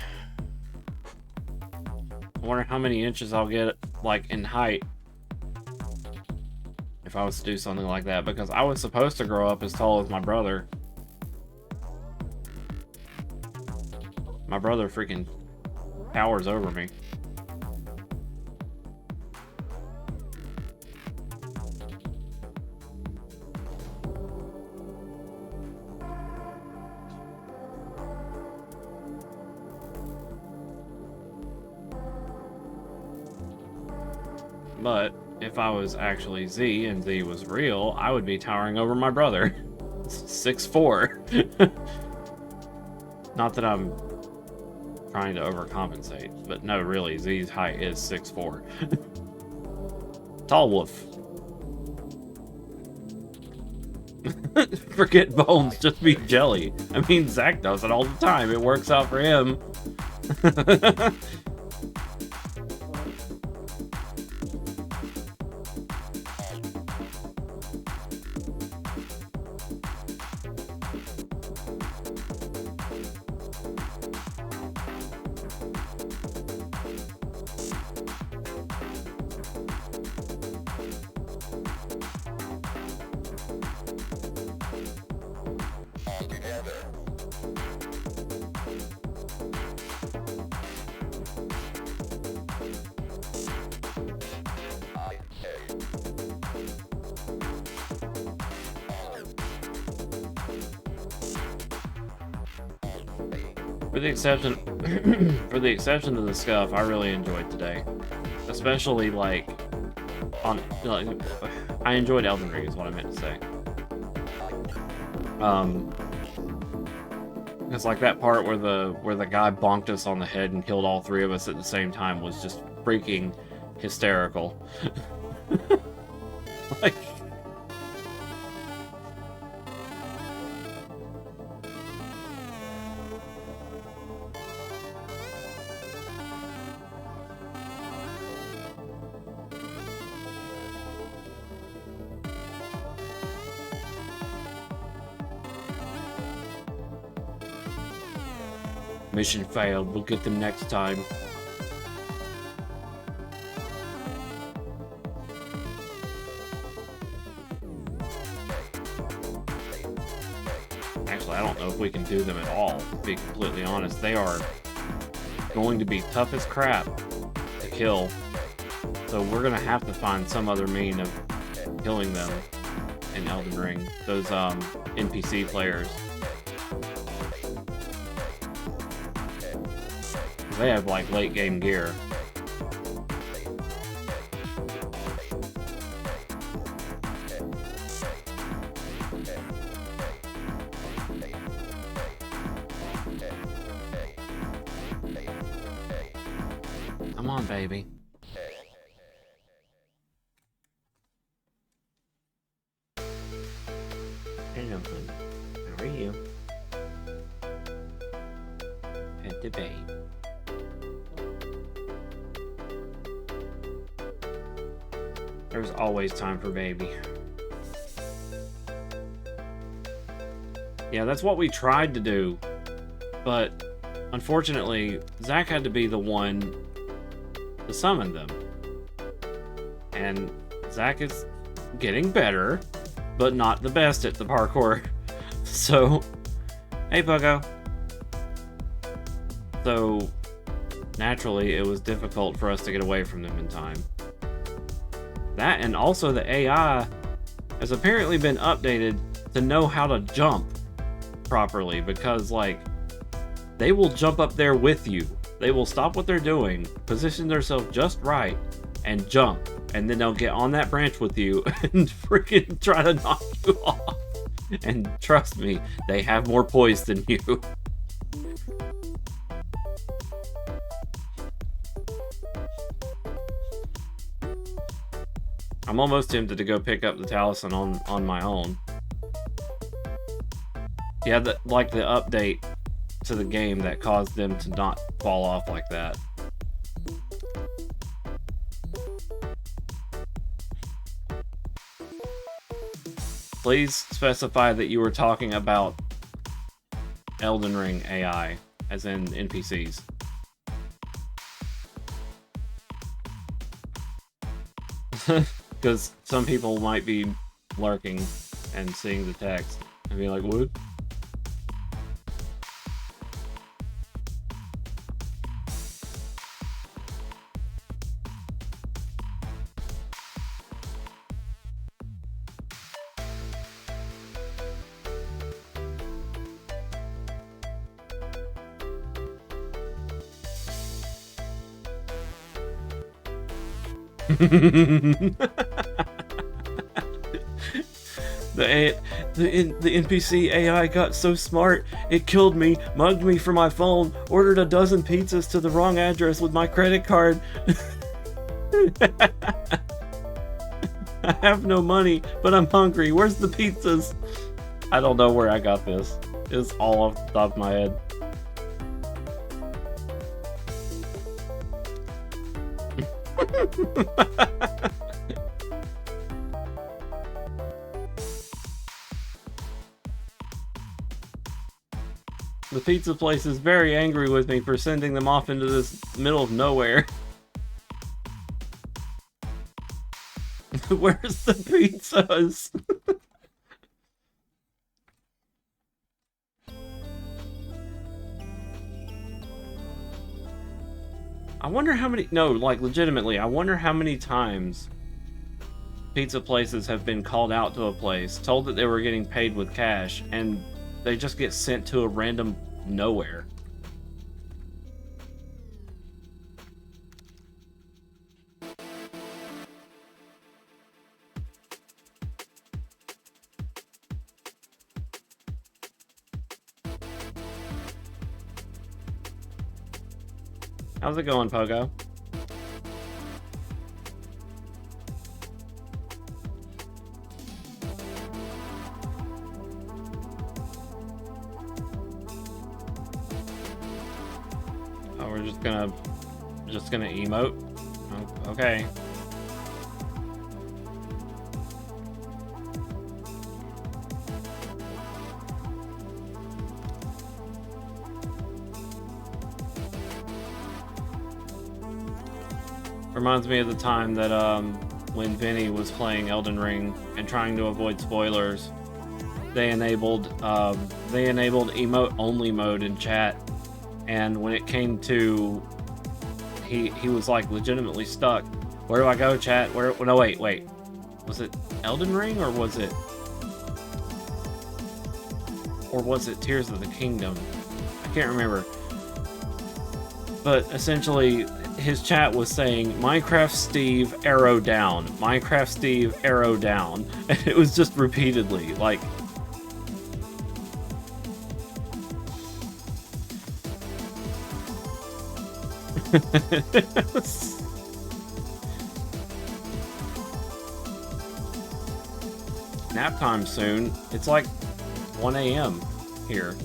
I wonder how many inches I'll get, like, in height if I was to do something like that, because I was supposed to grow up as tall as my brother. My brother freaking towers over me. But if I was actually Z and Z was real, I would be towering over my brother. 6'4". Not that I'm trying to overcompensate, but no, really, Z's height is 6'4". Tall wolf. Forget bones, just be jelly. I mean, Zach does it all the time. It works out for him. For the exception of the scuff, I really enjoyed today. Especially like I enjoyed Elden Ring is what I meant to say. It's like that part where the guy bonked us on the head and killed all three of us at the same time was just freaking hysterical. Like, mission failed. We'll get them next time. Actually, I don't know if we can do them at all, to be completely honest. They are going to be tough as crap to kill. So we're going to have to find some other mean of killing them in Elden Ring. Those NPC players. They have like late game gear. Come on, baby. Hello, honey. How are you? Pet the babe. There's always time for baby. Yeah, that's what we tried to do. But unfortunately, Zach had to be the one to summon them. And Zach is getting better, but not the best at the parkour. So, hey, Pogo. So, naturally, it was difficult for us to get away from them in time. That, and also the AI has apparently been updated to know how to jump properly, because, like, they will jump up there with you. They will stop what they're doing, position themselves just right, and jump. And then they'll get on that branch with you and freaking try to knock you off. And trust me, they have more poise than you. I'm almost tempted to go pick up the Taliesin on my own. Yeah, the update to the game that caused them to not fall off like that. Please specify that you were talking about Elden Ring AI, as in NPCs. Because some people might be lurking and seeing the text and be like, what? The NPC AI got so smart, it killed me, mugged me for my phone, ordered a dozen pizzas to the wrong address with my credit card. I have no money, but I'm hungry. Where's the pizzas? I don't know where I got this. It's all off the top of my head. The pizza place is very angry with me for sending them off into this middle of nowhere. Where's the pizzas? I wonder how many... No, like, legitimately, I wonder how many times pizza places have been called out to a place, told that they were getting paid with cash, and they just get sent to a random nowhere. How's it going, Pogo? Oh, we're just gonna emote? Oh, okay. Reminds me of the time that when Vinny was playing Elden Ring and trying to avoid spoilers, they enabled emote only mode in chat, and when it came to he was like legitimately stuck. Where do I go, chat? Where? No, wait. Was it Elden Ring or was it Tears of the Kingdom? I can't remember. But essentially, his chat was saying, Minecraft Steve, arrow down. Minecraft Steve, arrow down. And it was just repeatedly, like... Nap time soon. It's like 1 a.m. here.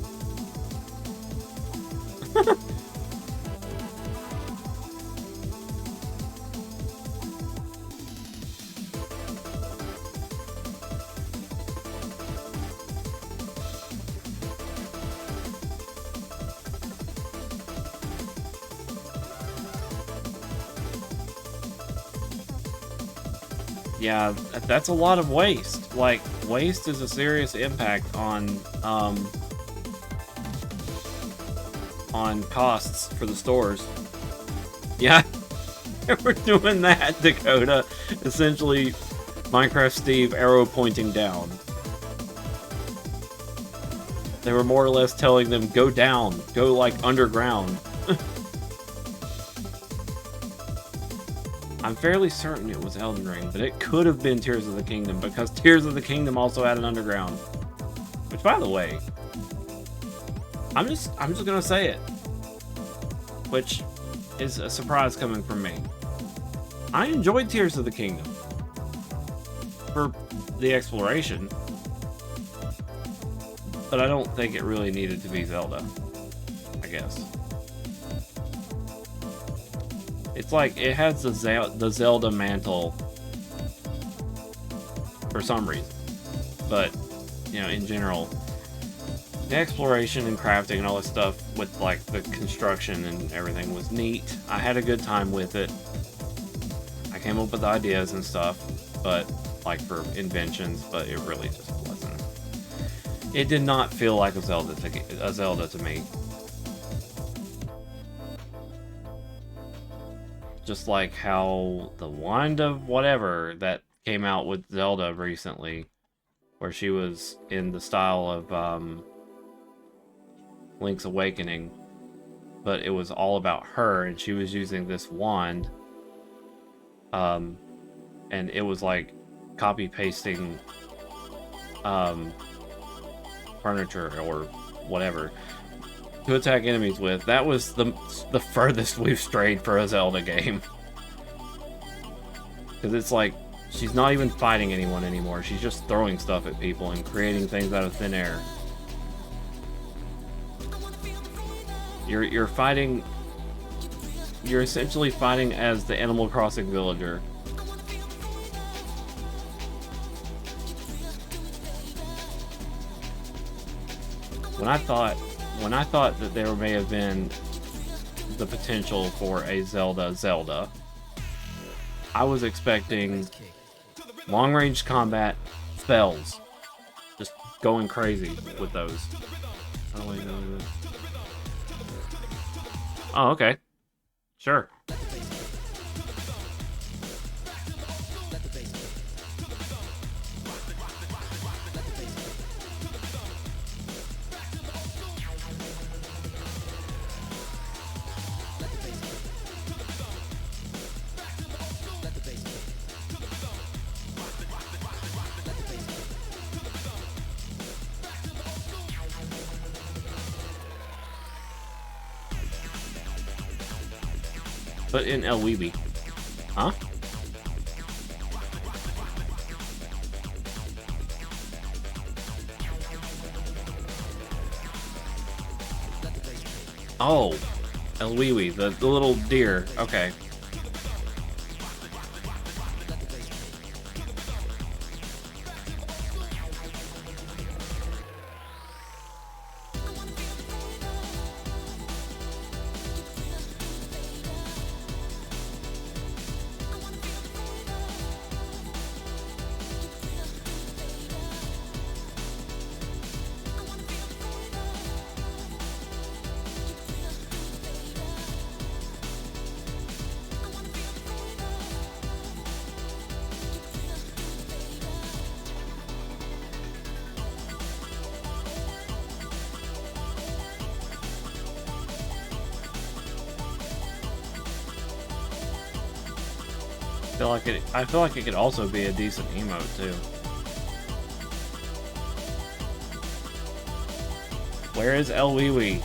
Yeah, that's a lot of waste. Like, waste is a serious impact on costs for the stores. Yeah, we're doing that, Dakota. Essentially, Minecraft Steve arrow pointing down. They were more or less telling them, go down, go like underground. I'm fairly certain it was Elden Ring, but it could have been Tears of the Kingdom, because Tears of the Kingdom also had an underground. Which, by the way, I'm just gonna say it, which is a surprise coming from me. I enjoyed Tears of the Kingdom for the exploration, but I don't think it really needed to be Zelda, I guess. It's like, it has the Zelda mantle for some reason. But, you know, in general, the exploration and crafting and all this stuff with, like, the construction and everything was neat. I had a good time with it. I came up with ideas and stuff, but, like, for inventions, but it really just wasn't. It did not feel like a Zelda to me. Just like how the Wand of Whatever that came out with Zelda recently, where she was in the style of Link's Awakening, but it was all about her, and she was using this wand, and it was like copy-pasting furniture or whatever to attack enemies with. That was the furthest we've strayed for a Zelda game. Because it's like, She's not even fighting anyone anymore. She's just throwing stuff at people and creating things out of thin air. You're fighting... You're essentially fighting as the Animal Crossing villager. When I thought that there may have been the potential for a Zelda, I was expecting long-range combat, spells, just going crazy with those. Oh, okay. Sure. But in El Weeby. Huh? Oh, El Weeby, the little deer. Okay. I feel like it could also be a decent emote too. Where is El Wee?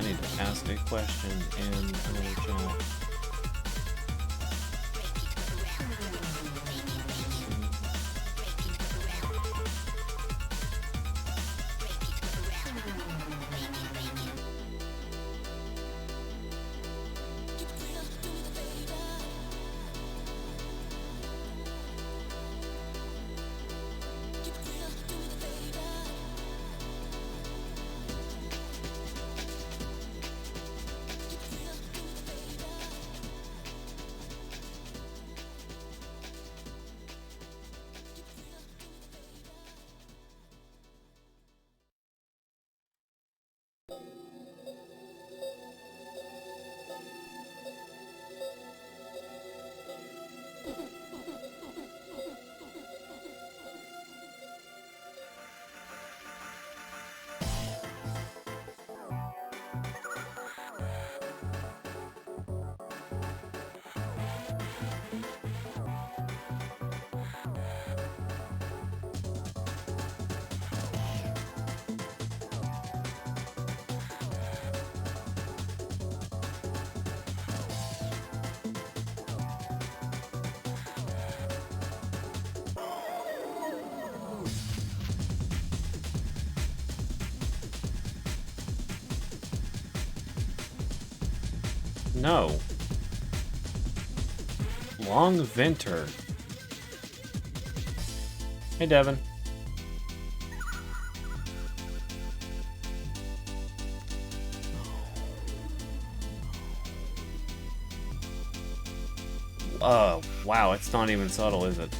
I need to ask a question in another chat. No. Long Venter. Hey, Devin. Wow, it's not even subtle, is it?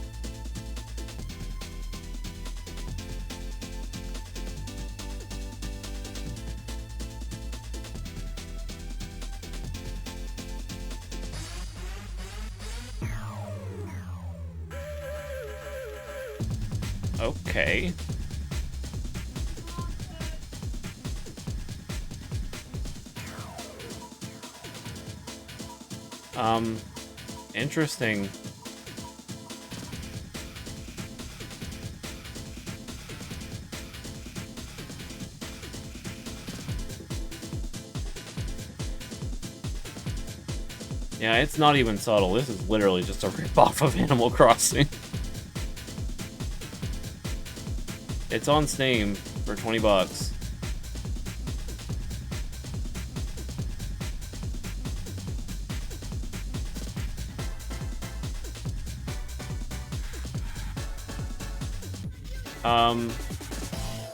Okay. Interesting. Yeah, it's not even subtle. This is literally just a ripoff of Animal Crossing. It's on Steam for 20 bucks.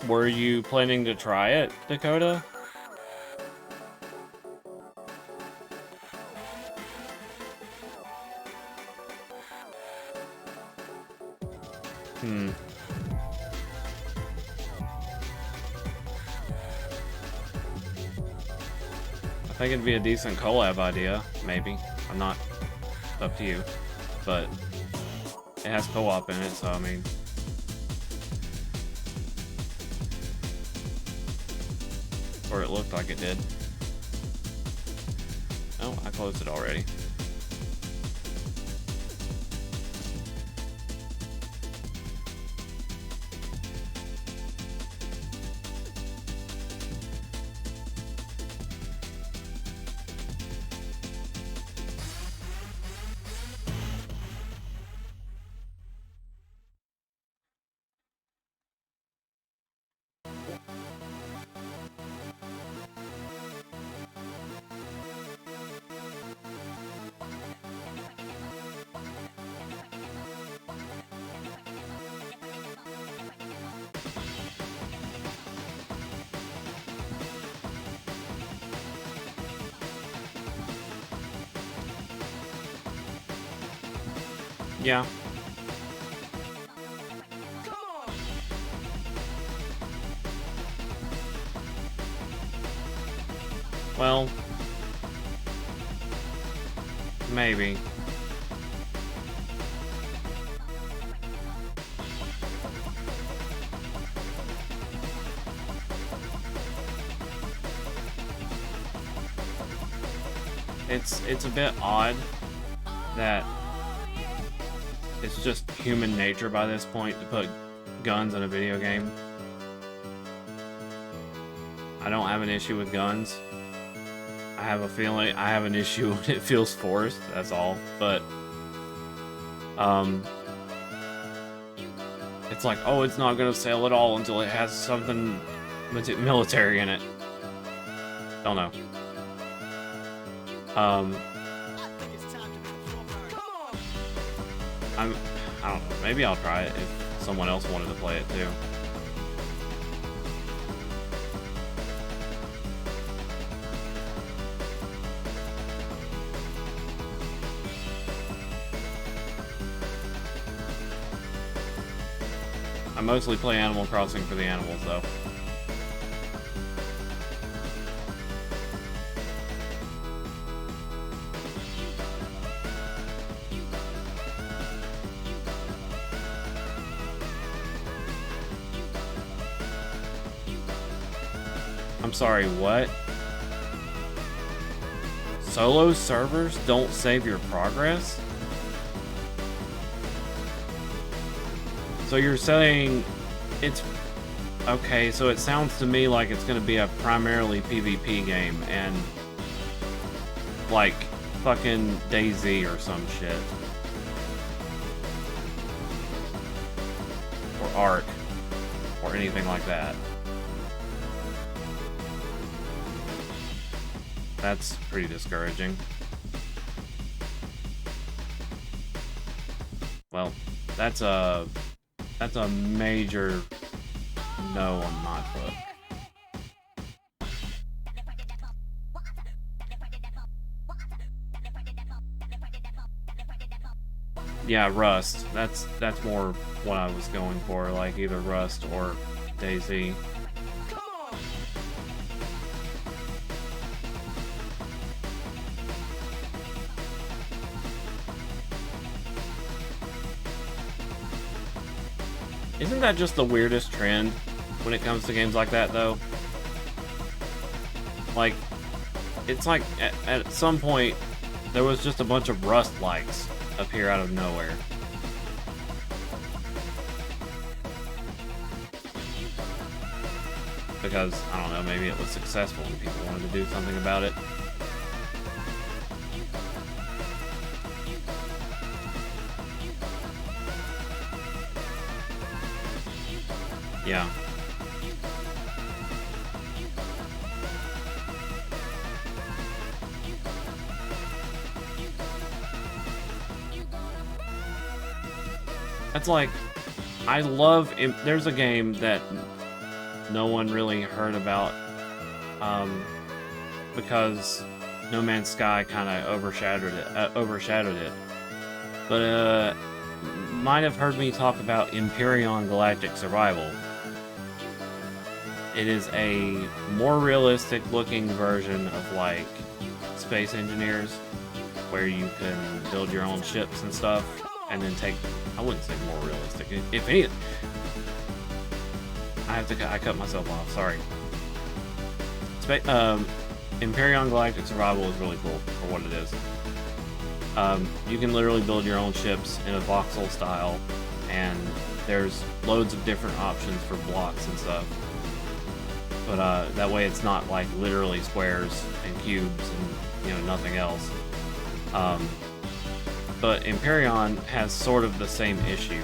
Were you planning to try it, Dakota? I think it'd be a decent collab idea, maybe. I'm not up to you, but it has co-op in it, so I mean. Or it looked like it did. Oh, I closed it already. Yeah. Well, maybe. It's a bit odd that it's just human nature by this point to put guns in a video game. I don't have an issue with guns. I have a feeling I have an issue when it feels forced, that's all. But it's like, oh, it's not gonna sell at all until it has something military in it. Don't know. I don't know. Maybe I'll try it if someone else wanted to play it too. I mostly play Animal Crossing for the animals, though. I'm sorry, what? Solo servers don't save your progress? So you're saying it's... Okay, so it sounds to me like it's going to be a primarily PvP game and... like, fucking DayZ or some shit. Or Ark. Or anything like that. That's pretty discouraging. Well, that's a major no on my book. Yeah, Rust. That's more what I was going for, like either Rust or DayZ. Isn't that just the weirdest trend when it comes to games like that, though? Like, it's like at some point there was just a bunch of Rust likes appear out of nowhere. Because, I don't know, maybe it was successful and people wanted to do something about it. Yeah. That's like, I love, there's a game that no one really heard about, because No Man's Sky kind of overshadowed it. But, might have heard me talk about Empyrion Galactic Survival. It is a more realistic looking version of, like, Space Engineers, where you can build your own ships and stuff, and then take, I wouldn't say more realistic, if any, I cut myself off, sorry. Empyrion Galactic Survival is really cool for what it is. You can literally build your own ships in a voxel style, and there's loads of different options for blocks and stuff. But that way it's not like literally squares and cubes and, you know, nothing else. But Empyrion has sort of the same issue,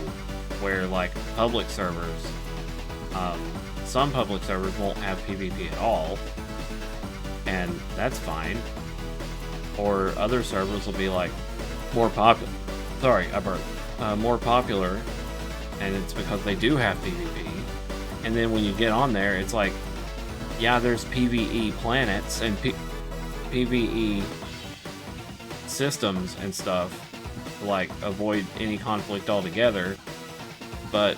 where like public servers, some public servers won't have PvP at all, and that's fine. Or other servers will be like more popular. Sorry, I burped. More popular, and it's because they do have PvP. And then when you get on there, it's like, yeah, there's PvE planets and PvE systems and stuff to like avoid any conflict altogether, but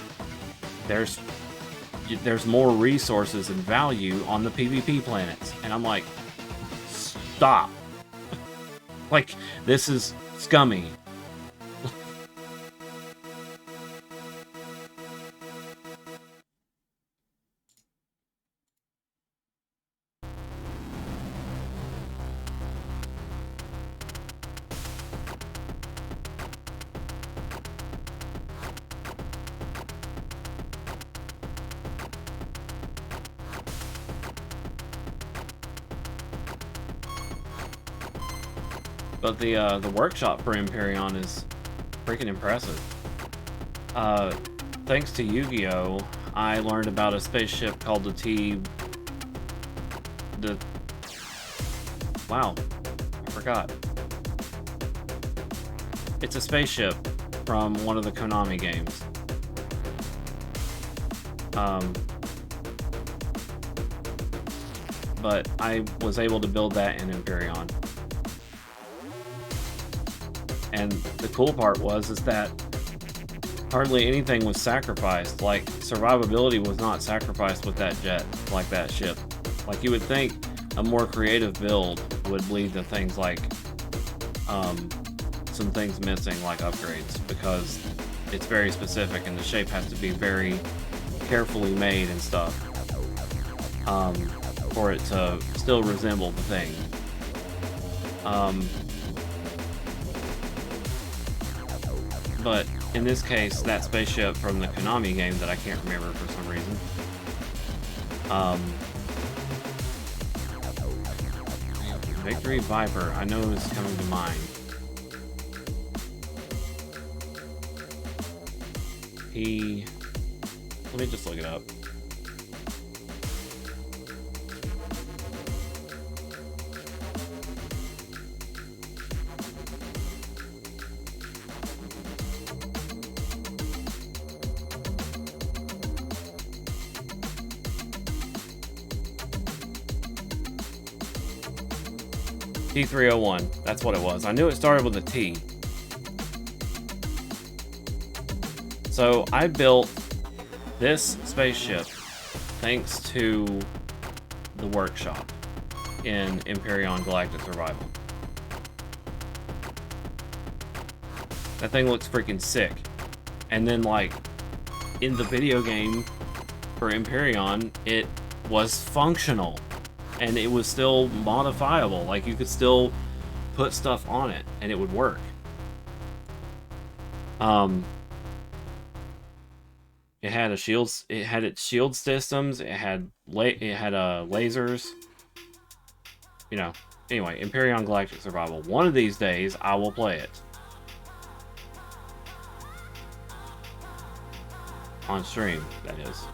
there's more resources and value on the PvP planets, and I'm like, stop. Like, this is scummy. But the workshop for Empyrion is freaking impressive. Thanks to Yu-Gi-Oh, I learned about a spaceship called wow, I forgot. It's a spaceship from one of the Konami games. But I was able to build that in Empyrion. And the cool part is that hardly anything was sacrificed. Like, survivability was not sacrificed with that jet, like that ship. Like, you would think a more creative build would lead to things like, some things missing, like upgrades, because it's very specific and the shape has to be very carefully made and stuff, for it to still resemble the thing. But in this case, that spaceship from the Konami game that I can't remember for some reason, Victory Viper, I know is coming to mind. Let me just look it up. T301. That's what it was. I knew it started with a T. So I built this spaceship thanks to the workshop in Empyrion Galactic Survival. That thing looks freaking sick. And then, like, in the video game for Empyrion, it was functional. And it was still modifiable. Like, you could still put stuff on it, and it would work. It had a shields. It had its shield systems. It had lasers. You know. Anyway, Empyrion Galactic Survival. One of these days, I will play it. On stream, that is.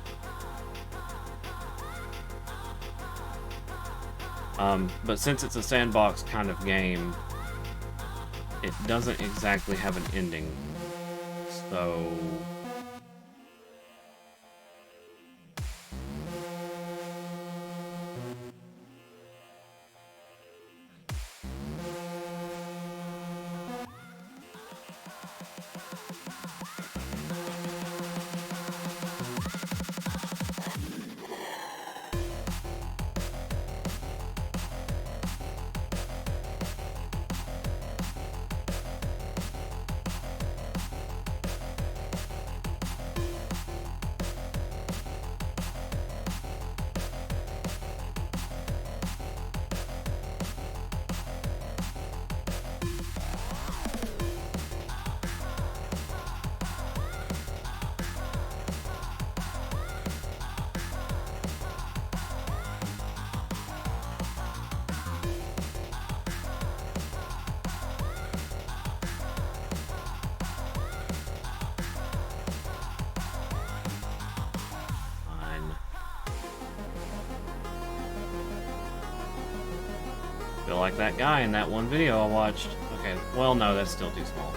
But since it's a sandbox kind of game, it doesn't exactly have an ending. So... Feel like that guy in that one video I watched. Okay, well, no, that's still too small.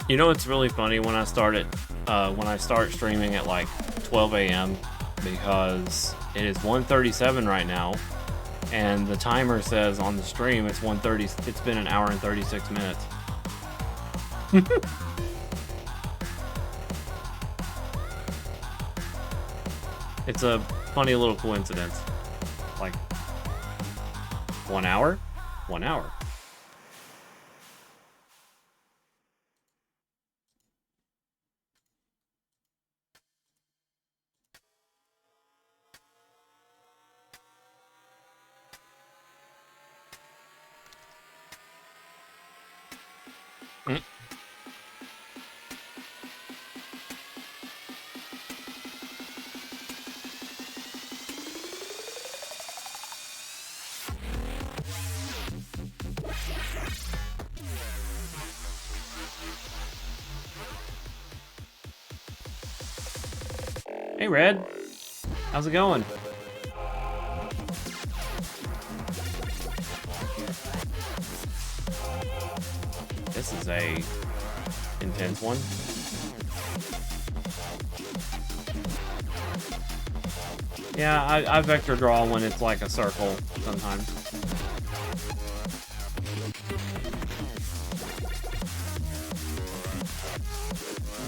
You know, it's really funny when I start streaming at like 12 a.m. because it is 1:37 right now, and the timer says on the stream it's 1:30. It's been an hour and 36 minutes. It's a funny little coincidence. Like 1 hour, 1 hour. Hey, Red. How's it going? This is a intense one. Yeah, I vector draw when it's like a circle sometimes.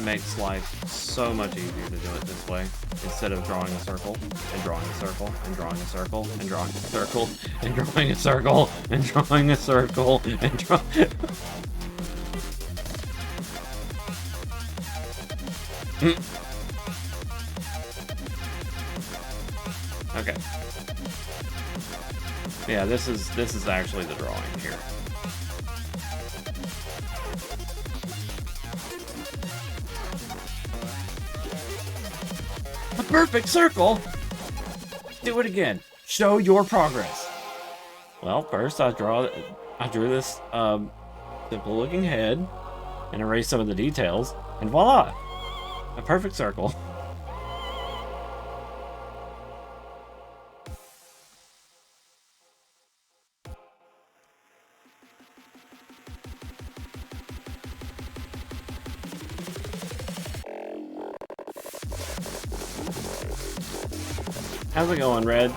makes life so much easier to do it this way, instead of drawing a circle, and drawing a circle, and drawing a circle, and drawing a circle, and drawing a circle, and drawing a circle, and drawing... Okay. Yeah, this is actually the drawing here. A perfect circle? Do it again. Show your progress. Well, first I drew this simple looking head and erased some of the details, and voila! A perfect circle. How's it going, Red?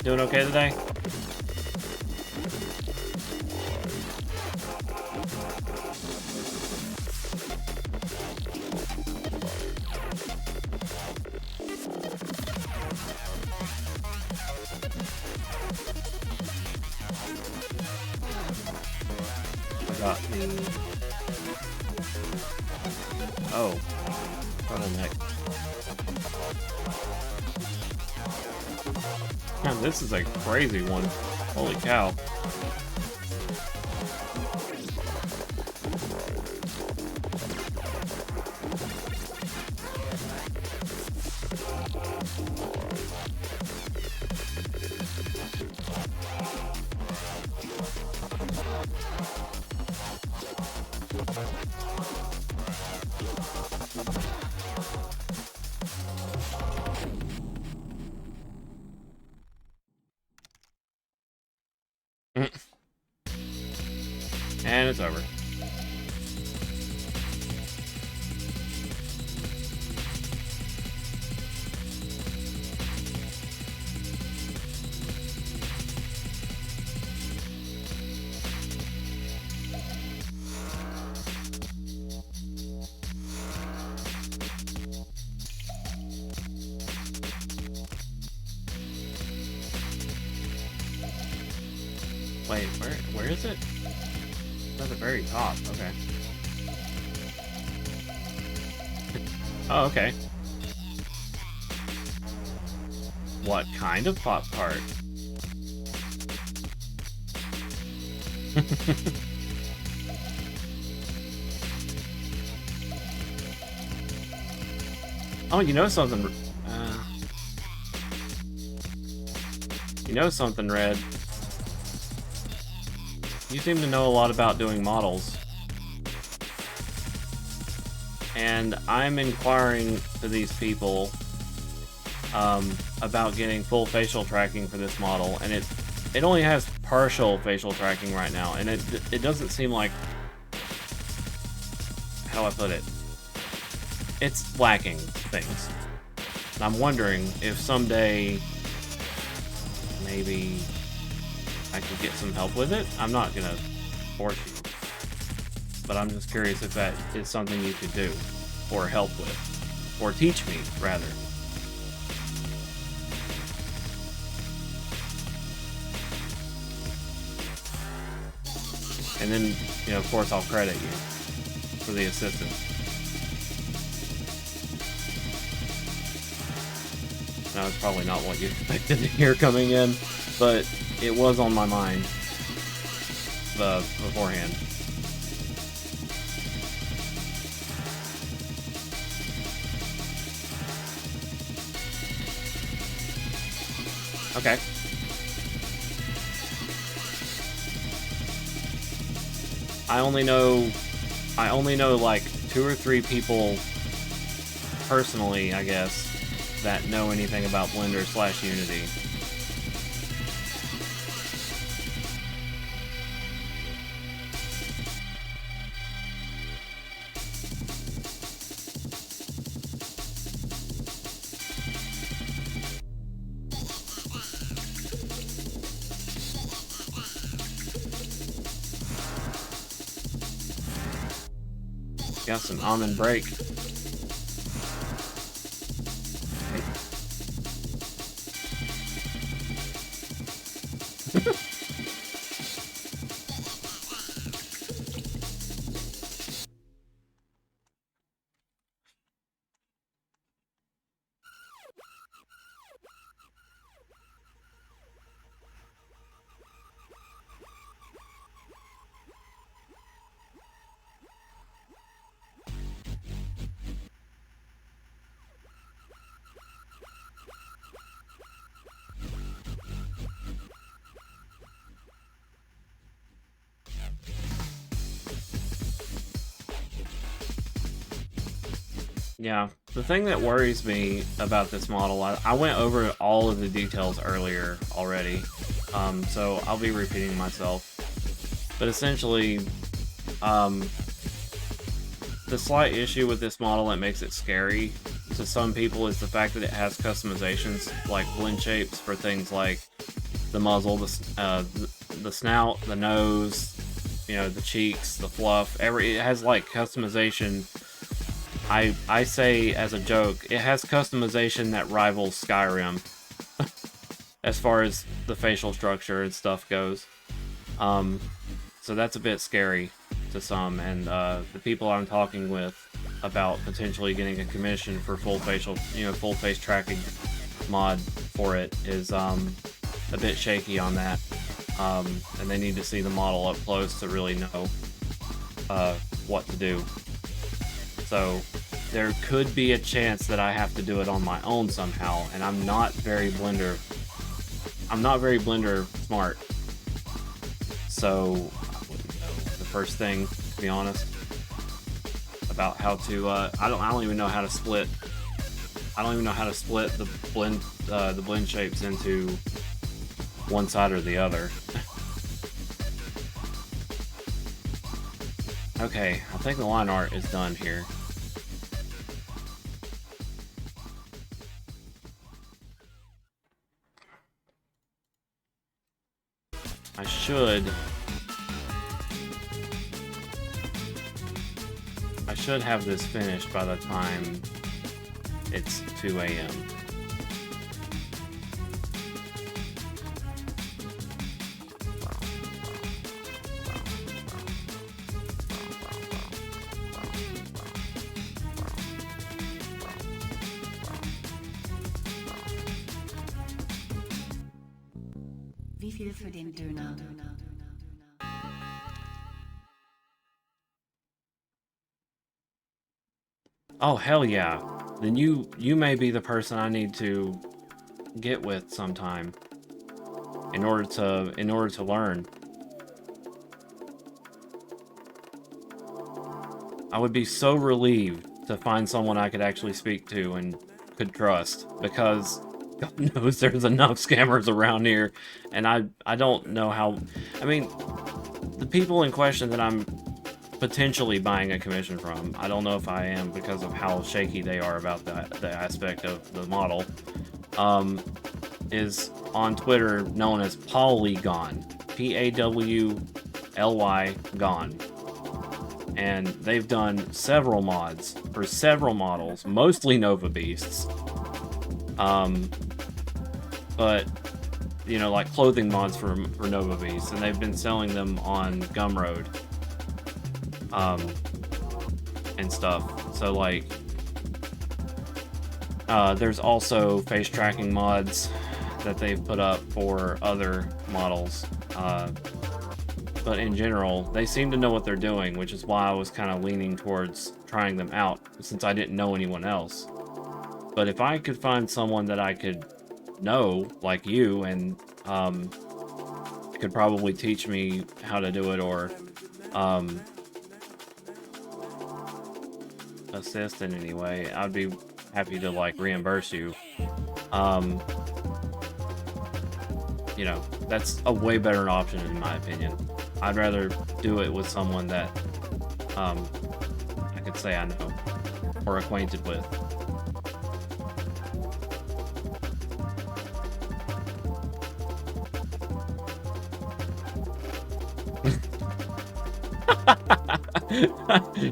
Doing okay today? I got the... Oh. Turtleneck. Man, this is a crazy one. Holy cow. And it's over. Wait, where is it? It's at the very top. Okay. Oh, okay. What kind of pop tart? Oh, you know something? You know something, Red? You seem to know a lot about doing models. And I'm inquiring to these people about getting full facial tracking for this model, and it only has partial facial tracking right now, and it doesn't seem like, how I put it, it's lacking things. And I'm wondering if someday maybe I could get some help with it. I'm not gonna force you, but I'm just curious if that is something you could do, or help with, or teach me, rather. And then, you know, of course, I'll credit you for the assistance. Now, it's probably not what you expected to hear coming in, but it was on my mind beforehand. Okay. I only know like 2 or 3 people personally, I guess, that know anything about Blender/Unity. Got some almond break. Yeah, the thing that worries me about this model, I went over all of the details earlier already, so I'll be repeating myself. But essentially, the slight issue with this model that makes it scary to some people is the fact that it has customizations like blend shapes for things like the muzzle, the snout, the nose, you know, the cheeks, the fluff. It has like customization. I say as a joke, it has customization that rivals Skyrim as far as the facial structure and stuff goes. So that's a bit scary to some, and the people I'm talking with about potentially getting a commission for full facial, you know, full face tracking mod for it is a bit shaky on that, and they need to see the model up close to really know what to do. So there could be a chance that I have to do it on my own somehow, and I'm not very Blender smart. So I wouldn't know the first thing, to be honest, about how to I don't even know how to split. I don't even know how to split the blend shapes into one side or the other. Okay, I think the line art is done here. I should have this finished by the time it's 2 a.m. Wie viel für den Döner? Oh, hell yeah. Then you may be the person I need to get with sometime in order to learn. I would be so relieved to find someone I could actually speak to and could trust, because God knows there's enough scammers around here, and I don't know how. I mean, the people in question that I'm potentially buying a commission from, I don't know if I am because of how shaky they are about the aspect of the model, is on Twitter known as Polygon, Pawly Gone. And they've done several mods for several models, mostly Nova Beasts. But, you know, like clothing mods for Nova Beasts, and they've been selling them on Gumroad. And stuff. So, like, there's also face tracking mods that they've put up for other models. But in general, they seem to know what they're doing, which is why I was kind of leaning towards trying them out, since I didn't know anyone else. But if I could find someone that I could know, like you, and could probably teach me how to do it, or assist in any way, I'd be happy to, like, reimburse you. You know, that's a way better option in my opinion. I'd rather do it with someone that I could say I know or acquainted with.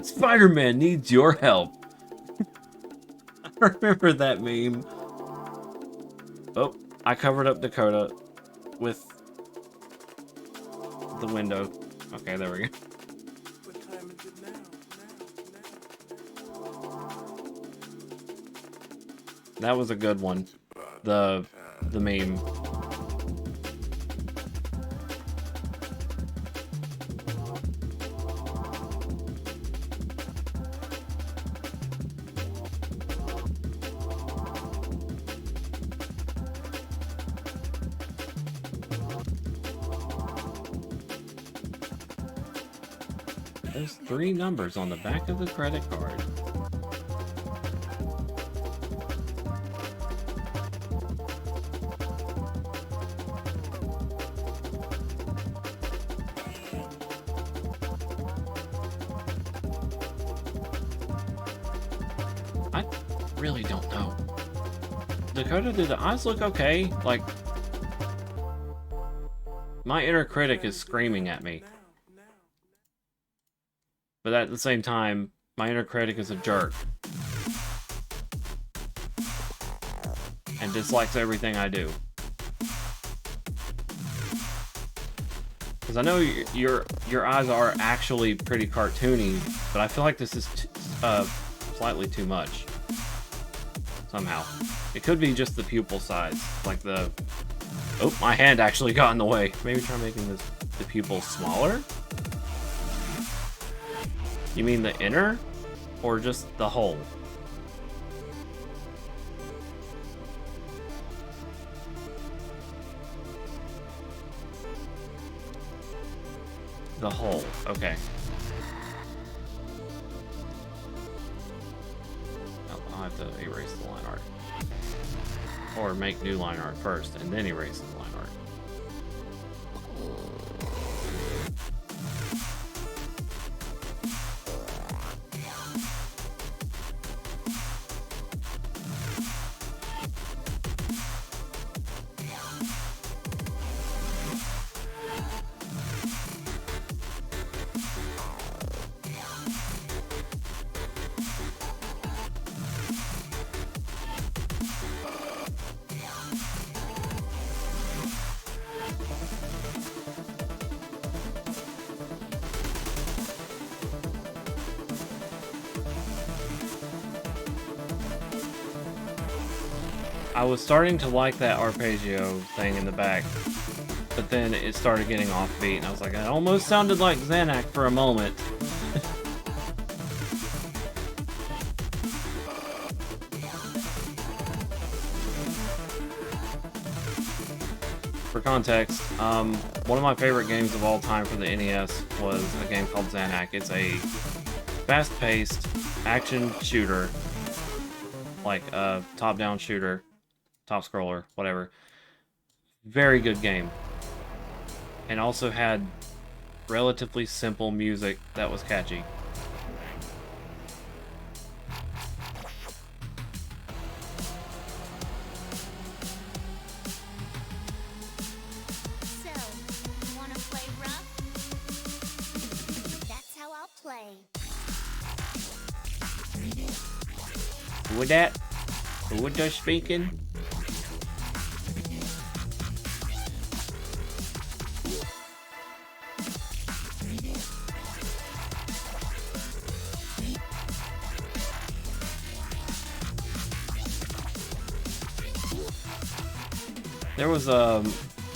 Spider-Man needs your help. I remember that meme. Oh, I covered up Dakota with the window. Okay, there we go. What time is it now? That was a good one. The meme. There's 3 numbers on the back of the credit card. really don't know. Dakota, do the eyes look okay? Like, my inner critic is screaming at me. But at the same time, my inner critic is a jerk. And dislikes everything I do. Because I know your eyes are actually pretty cartoony, but I feel like this is slightly too much. Somehow. It could be just the pupil size. Like the... Oh, my hand actually got in the way. Maybe try making the pupil smaller? You mean the inner? Or just the whole? The whole, okay. I'll have to erase the line art. Or make new line art first, and then erase the line art. I was starting to like that arpeggio thing in the back, but then it started getting offbeat, and I was like, it almost sounded like Xanac for a moment. For context, one of my favorite games of all time for the NES was a game called Xanac. It's a fast-paced action shooter, like a top-down shooter. Top scroller, whatever. Very good game. And also had relatively simple music that was catchy. So, you wanna play rough? That's how I'll play. Who was that? Who was just speaking?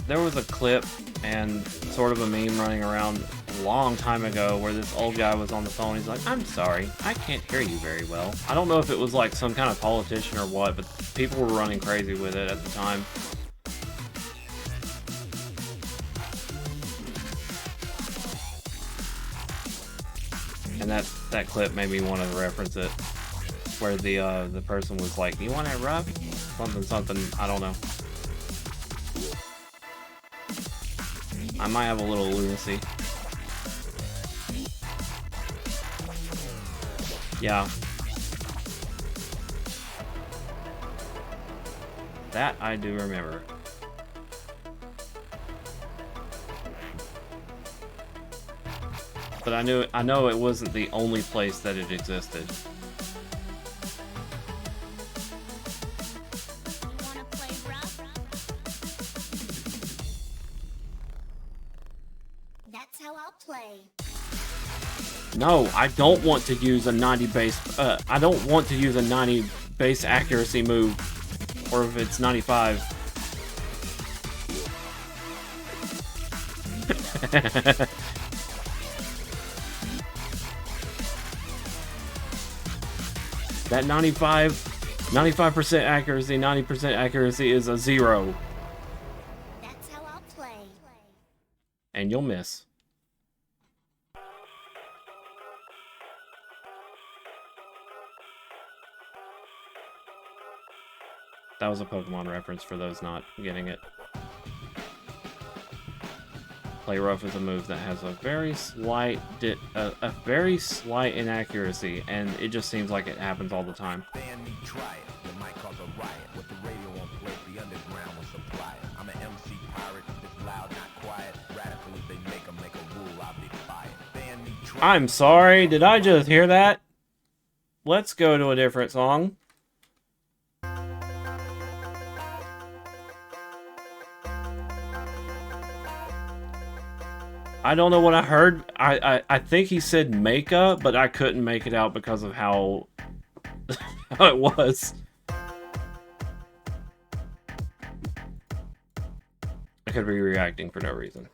There was a clip and sort of a meme running around a long time ago where this old guy was on the phone. He's like, "I'm sorry, I can't hear you very well." I don't know if it was like some kind of politician or what, but people were running crazy with it at the time. And that clip made me want to reference it, where the person was like, "You want it rough?" Something, I don't know. I might have a little lunacy. Yeah. That I do remember. But I know it wasn't the only place that it existed. You wanna play rough? That's how I'll play. No, I don't want to use a 90 base. I don't want to use a 90 base accuracy move, or if it's 95. That 95% accuracy, 90% accuracy is a 0. That's how I'll play. And you'll miss. That was a Pokemon reference for those not getting it. Play rough is a move that has a very slight, a very slight inaccuracy, and it just seems like it happens all the time. Fan me, try it. It might cause a riot. With the radio on play, the underground will supply it. I'm an MC pirate, it's loud, not quiet. Radical as they make a rule, I'll be fired. Fan me, try it. I'm sorry, did I just hear that? Let's go to a different song. I don't know what I heard. I think he said makeup, but I couldn't make it out because of how, how it was. I could be reacting for no reason.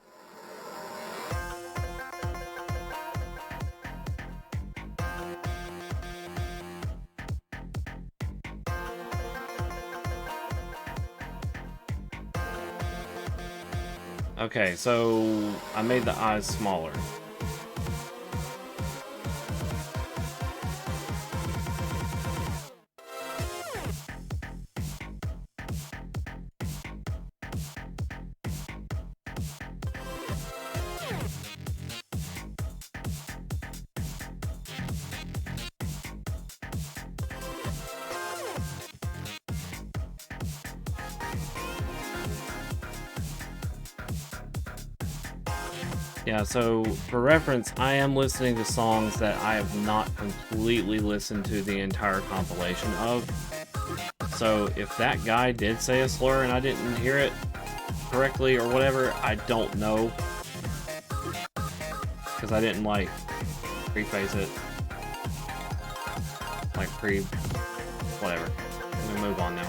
Okay, so I made the eyes smaller. Yeah, so for reference, I am listening to songs that I have not completely listened to the entire compilation of. So if that guy did say a slur and I didn't hear it correctly or whatever, I don't know. Because I didn't, like, preface it. Like, whatever. I'm gonna move on now.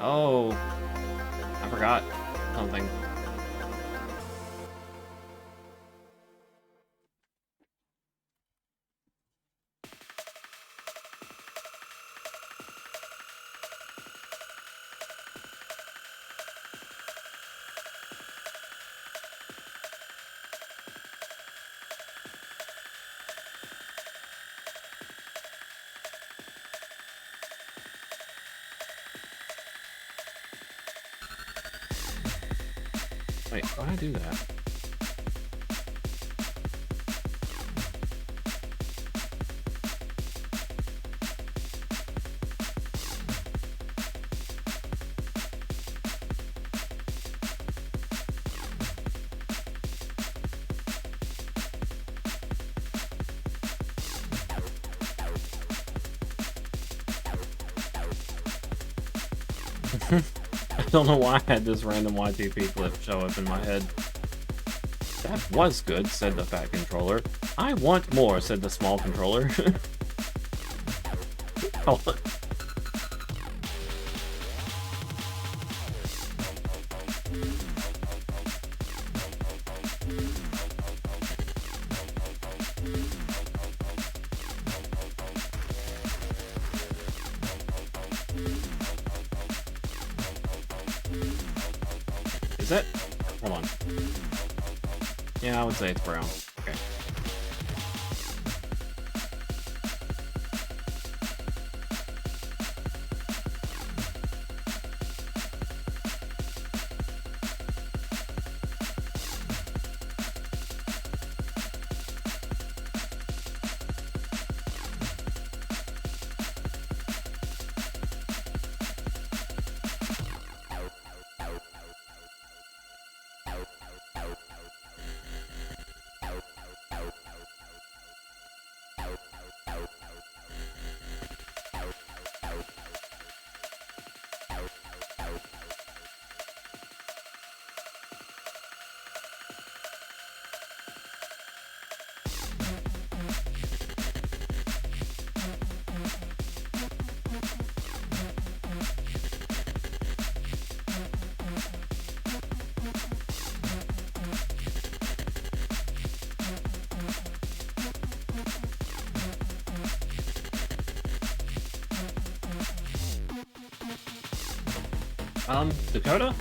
Oh, I forgot something. Wait, why did I do that? I don't know why I had this random YTP clip show up in my head. That was good, said the fat controller. I want more, said the small controller. Hold on. Is it? Hold on. Yeah, I would say it's brown. Okay. Dakota?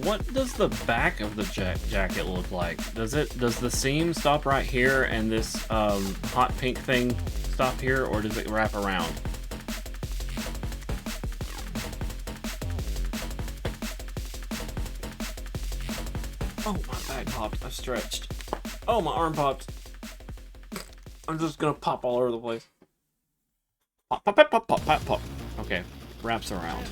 What does the back of the jacket look like? Does the seam stop right here and this hot pink thing stop here, or does it wrap around? Oh, my bag popped. I stretched. Oh, my arm popped. I'm just gonna pop all over the place. Pop, pop, pop, pop, pop, pop, pop. Okay, wraps around.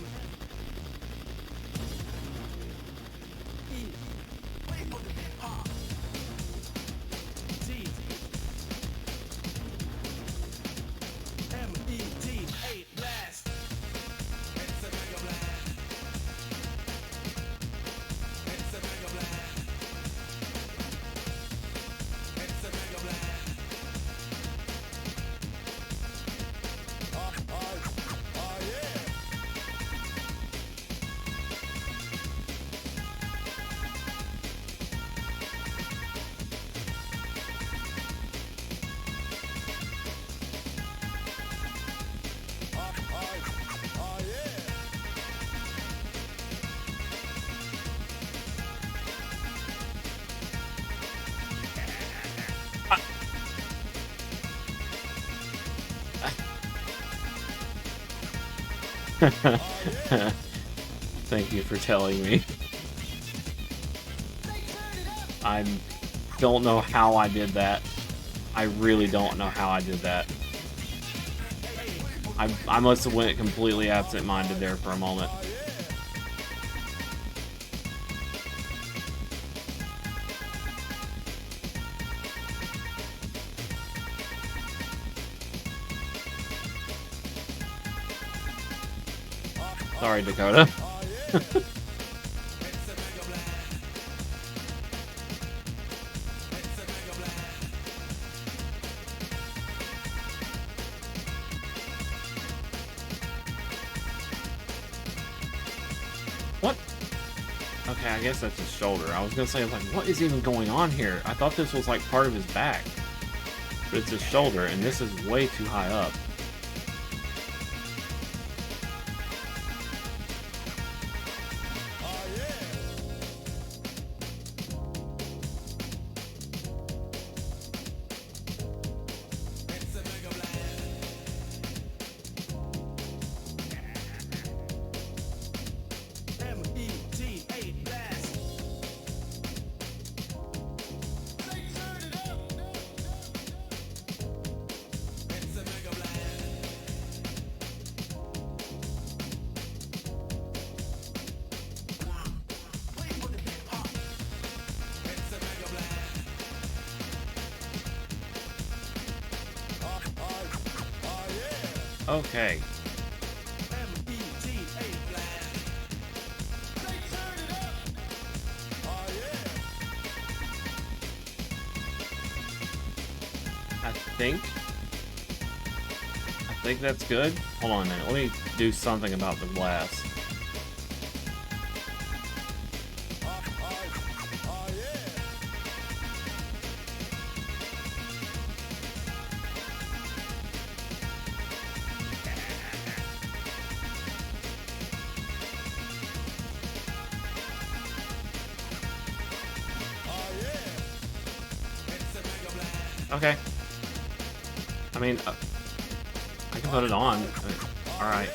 Thank you for telling me. I don't know how I did that. I really don't know how I did that. I must have went completely absent-minded there for a moment. Sorry, Dakota. What? Okay, I guess that's his shoulder. I was gonna say, like, what is even going on here? I thought this was like part of his back. But it's his shoulder, and this is way too high up. Okay. I think that's good. Hold on a minute. Let me do something about the glass. Okay. I mean, I can put it on. Alright.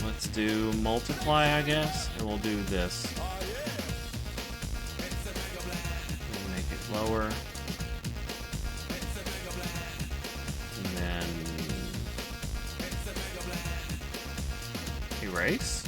Let's do multiply, I guess, and we'll do this. We'll make it lower. And then erase.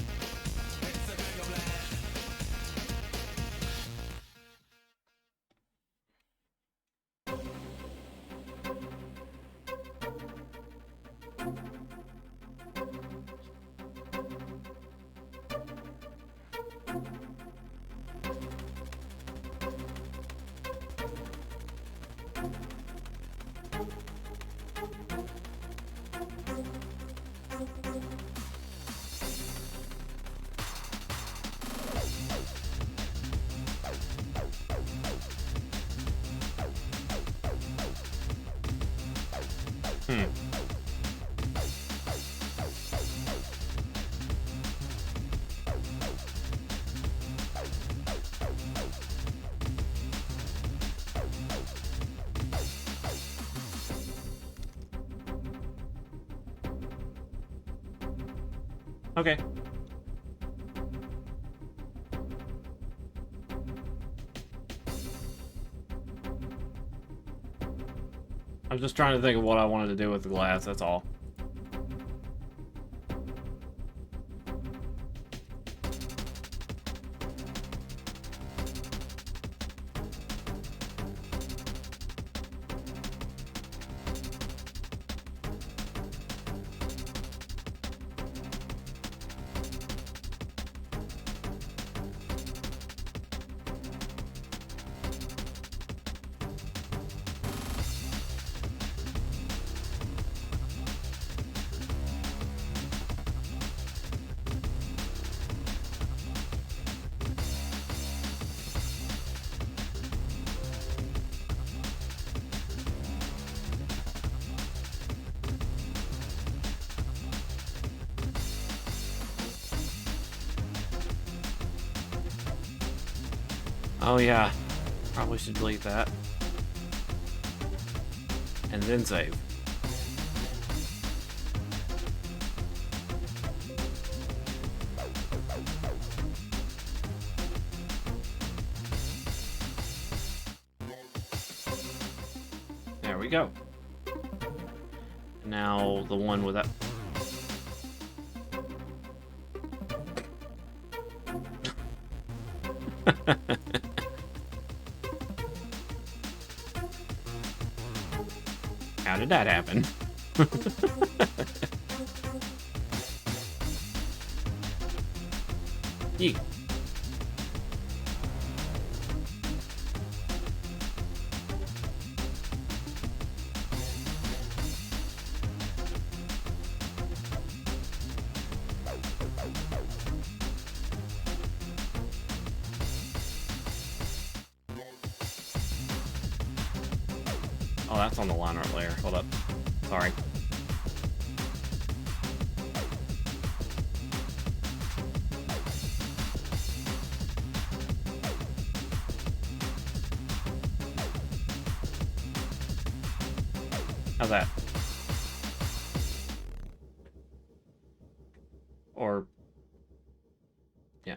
Okay. I'm just trying to think of what I wanted to do with the glass, that's all. Oh yeah, probably should delete that. And then save. There we go. Now the one with that. How did that happen? Yee. Oh, that's on the line art layer. Hold up. Sorry. How's that? Or... yeah.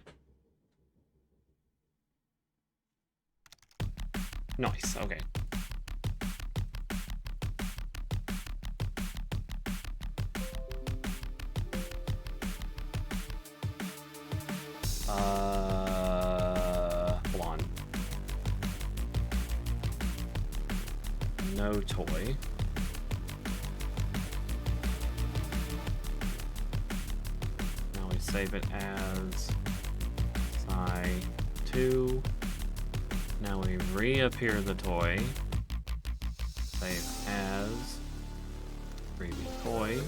Nice, okay. Hold on. No toy. Now we save it as Psi2. Now we reappear the toy. Save as preview toy.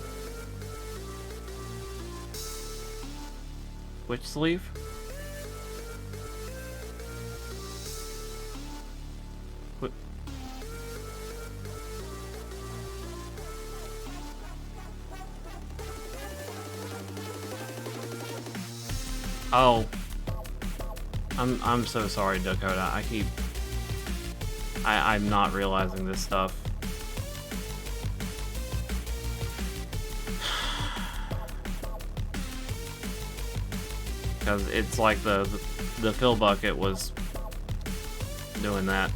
Which sleeve? What? Oh. I'm so sorry, Dakota. I'm not realizing this stuff. Because it's like the fill bucket was doing that.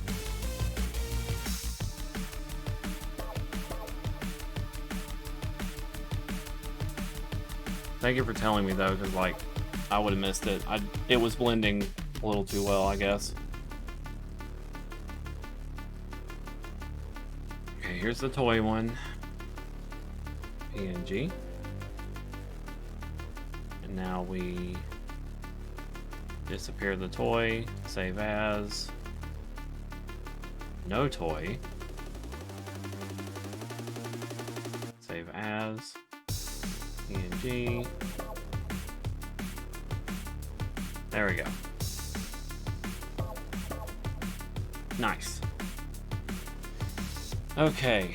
Thank you for telling me though, because like I would have missed it. It was blending a little too well, I guess. Okay, here's the toy one. PNG. And now we disappear the toy, save as, no toy, save as, PNG, there we go. Nice. Okay.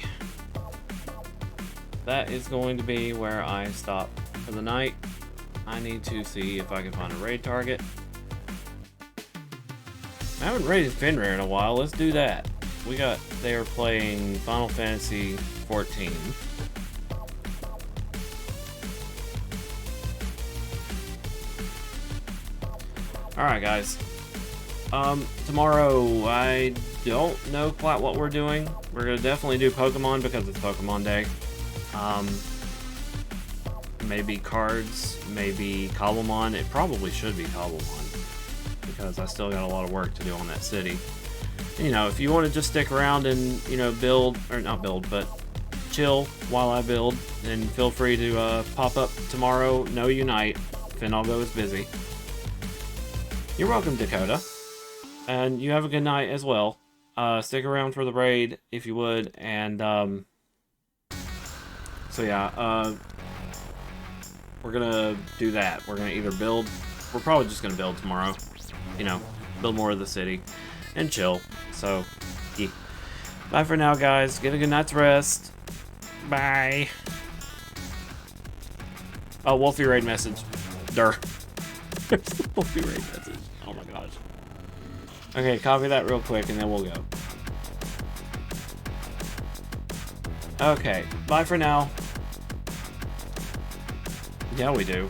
That is going to be where I stop for the night. I need to see if I can find a raid target. I haven't raided Fenrir in a while. Let's do that. They are playing Final Fantasy 14. Alright, guys. Tomorrow, I don't know quite what we're doing. We're gonna definitely do Pokemon because it's Pokemon Day. Maybe cards, maybe Cobblemon. It probably should be Cobblemon because I still got a lot of work to do on that city. You know, if you want to just stick around and, you know, build, or not build, but chill while I build, then feel free to pop up tomorrow. No Unite. Finalgo is busy. You're welcome, Dakota. And you have a good night as well. Stick around for the raid if you would, and so yeah, we're gonna do that. We're gonna either build, we're probably just gonna build tomorrow, you know, build more of the city and chill. So yeah. Bye for now, guys. Get a good night's rest. Bye. Oh, Wolfie raid message. Wolfie raid message. Oh my gosh. Okay, copy that real quick and then we'll go. Okay, bye for now. Yeah, we do.